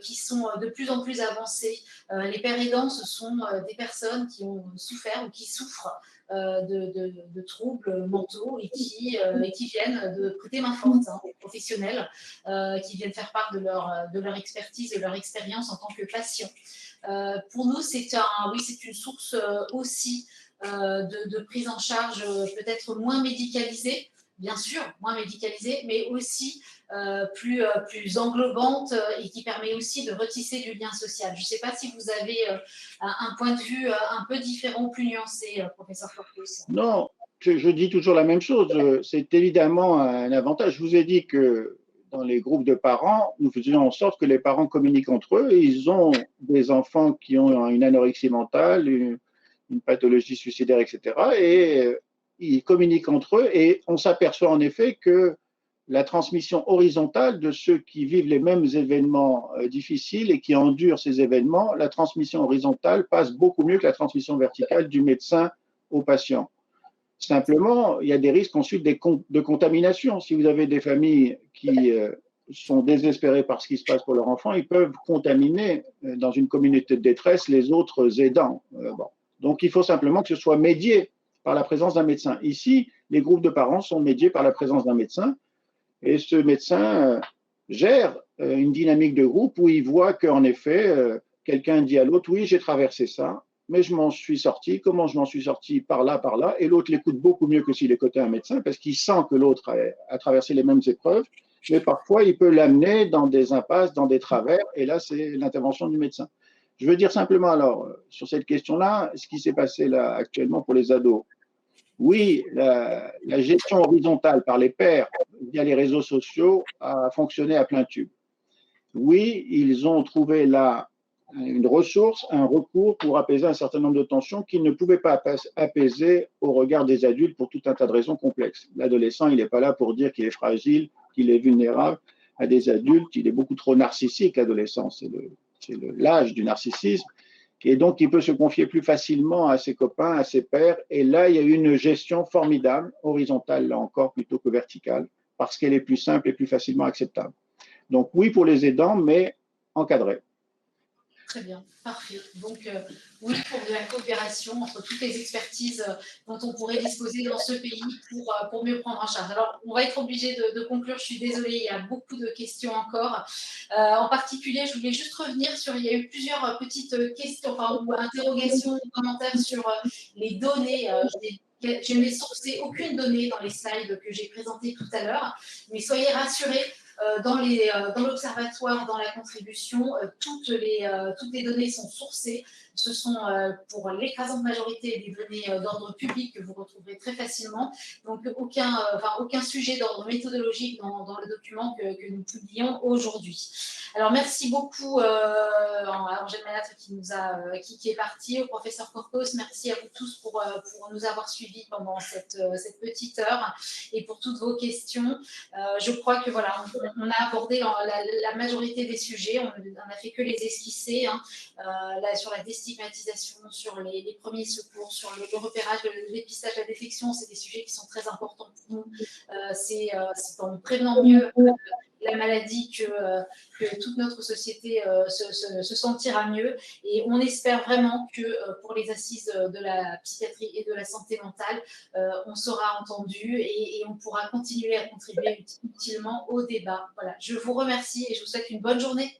qui sont de plus en plus avancées. Les pères aidants, ce sont des personnes qui ont souffert ou qui souffrent de troubles mentaux et qui viennent de prêter main forte, des professionnels qui viennent faire part de leur expertise, de leur expérience en tant que patients. Pour nous, c'est une source aussi de prise en charge peut-être moins médicalisée, bien sûr, moins médicalisée, mais aussi plus englobante et qui permet aussi de retisser du lien social. Je ne sais pas si vous avez un point de vue un peu différent ou plus nuancé, professeur Corcos.
Non, je dis toujours la même chose. C'est évidemment un avantage. Je vous ai dit que dans les groupes de parents, nous faisions en sorte que les parents communiquent entre eux. Ils ont des enfants qui ont une anorexie mentale, une pathologie suicidaire, etc. Et ils communiquent entre eux et on s'aperçoit en effet que la transmission horizontale de ceux qui vivent les mêmes événements difficiles et qui endurent ces événements, la transmission horizontale passe beaucoup mieux que la transmission verticale du médecin au patient. Simplement, il y a des risques ensuite de contamination. Si vous avez des familles qui sont désespérées par ce qui se passe pour leur enfant, ils peuvent contaminer dans une communauté de détresse les autres aidants. Donc, il faut simplement que ce soit médié par la présence d'un médecin. Ici, les groupes de parents sont médiés par la présence d'un médecin et ce médecin gère une dynamique de groupe où il voit qu'en effet, quelqu'un dit à l'autre, oui, j'ai traversé ça, mais je m'en suis sorti. Comment je m'en suis sorti? Par là, par là. Et l'autre l'écoute beaucoup mieux que s'il écoutait un médecin parce qu'il sent que l'autre a traversé les mêmes épreuves. Mais parfois, il peut l'amener dans des impasses, dans des travers. Et là, c'est l'intervention du médecin. Je veux dire simplement alors, sur cette question-là, ce qui s'est passé là actuellement pour les ados. Oui, la gestion horizontale par les pairs via les réseaux sociaux a fonctionné à plein tube. Oui, ils ont trouvé là une ressource, un recours pour apaiser un certain nombre de tensions qu'ils ne pouvaient pas apaiser au regard des adultes pour tout un tas de raisons complexes. L'adolescent, il n'est pas là pour dire qu'il est fragile, qu'il est vulnérable à des adultes, il est beaucoup trop narcissique, l'adolescent, c'est l'âge du narcissisme, et donc il peut se confier plus facilement à ses copains, à ses pairs, et là, il y a une gestion formidable, horizontale là encore, plutôt que verticale, parce qu'elle est plus simple et plus facilement acceptable. Donc oui pour les aidants, mais encadrés.
Très bien, parfait. Donc, oui, pour de la coopération entre toutes les expertises dont on pourrait disposer dans ce pays pour mieux prendre en charge. Alors, on va être obligé de conclure, je suis désolée, il y a beaucoup de questions encore. En particulier, je voulais juste revenir sur, il y a eu plusieurs petites questions, ou interrogations, commentaires sur les données. Je n'ai sourcé aucune donnée dans les slides que j'ai présentées tout à l'heure, mais soyez rassurés, dans l'observatoire, dans la contribution, toutes les données sont sourcées. Ce sont pour l'écrasante majorité des données d'ordre public que vous retrouverez très facilement. Donc, aucun sujet d'ordre méthodologique dans le document que nous publions aujourd'hui. Alors, merci beaucoup à Angèle Manatre qui est partie, au professeur Corcos. Merci à vous tous pour nous avoir suivis pendant cette petite heure et pour toutes vos questions. Je crois que voilà, on a abordé la majorité des sujets, on n'a fait que les esquisser, sur la déstigmatisation, sur les premiers secours, sur le repérage, le dépistage, la détection, c'est des sujets qui sont très importants pour nous. C'est en prévenant mieux la maladie que toute notre société se sentira mieux. Et on espère vraiment que pour les assises de la psychiatrie et de la santé mentale, on sera entendu et on pourra continuer à contribuer utilement au débat. Voilà, je vous remercie et je vous souhaite une bonne journée.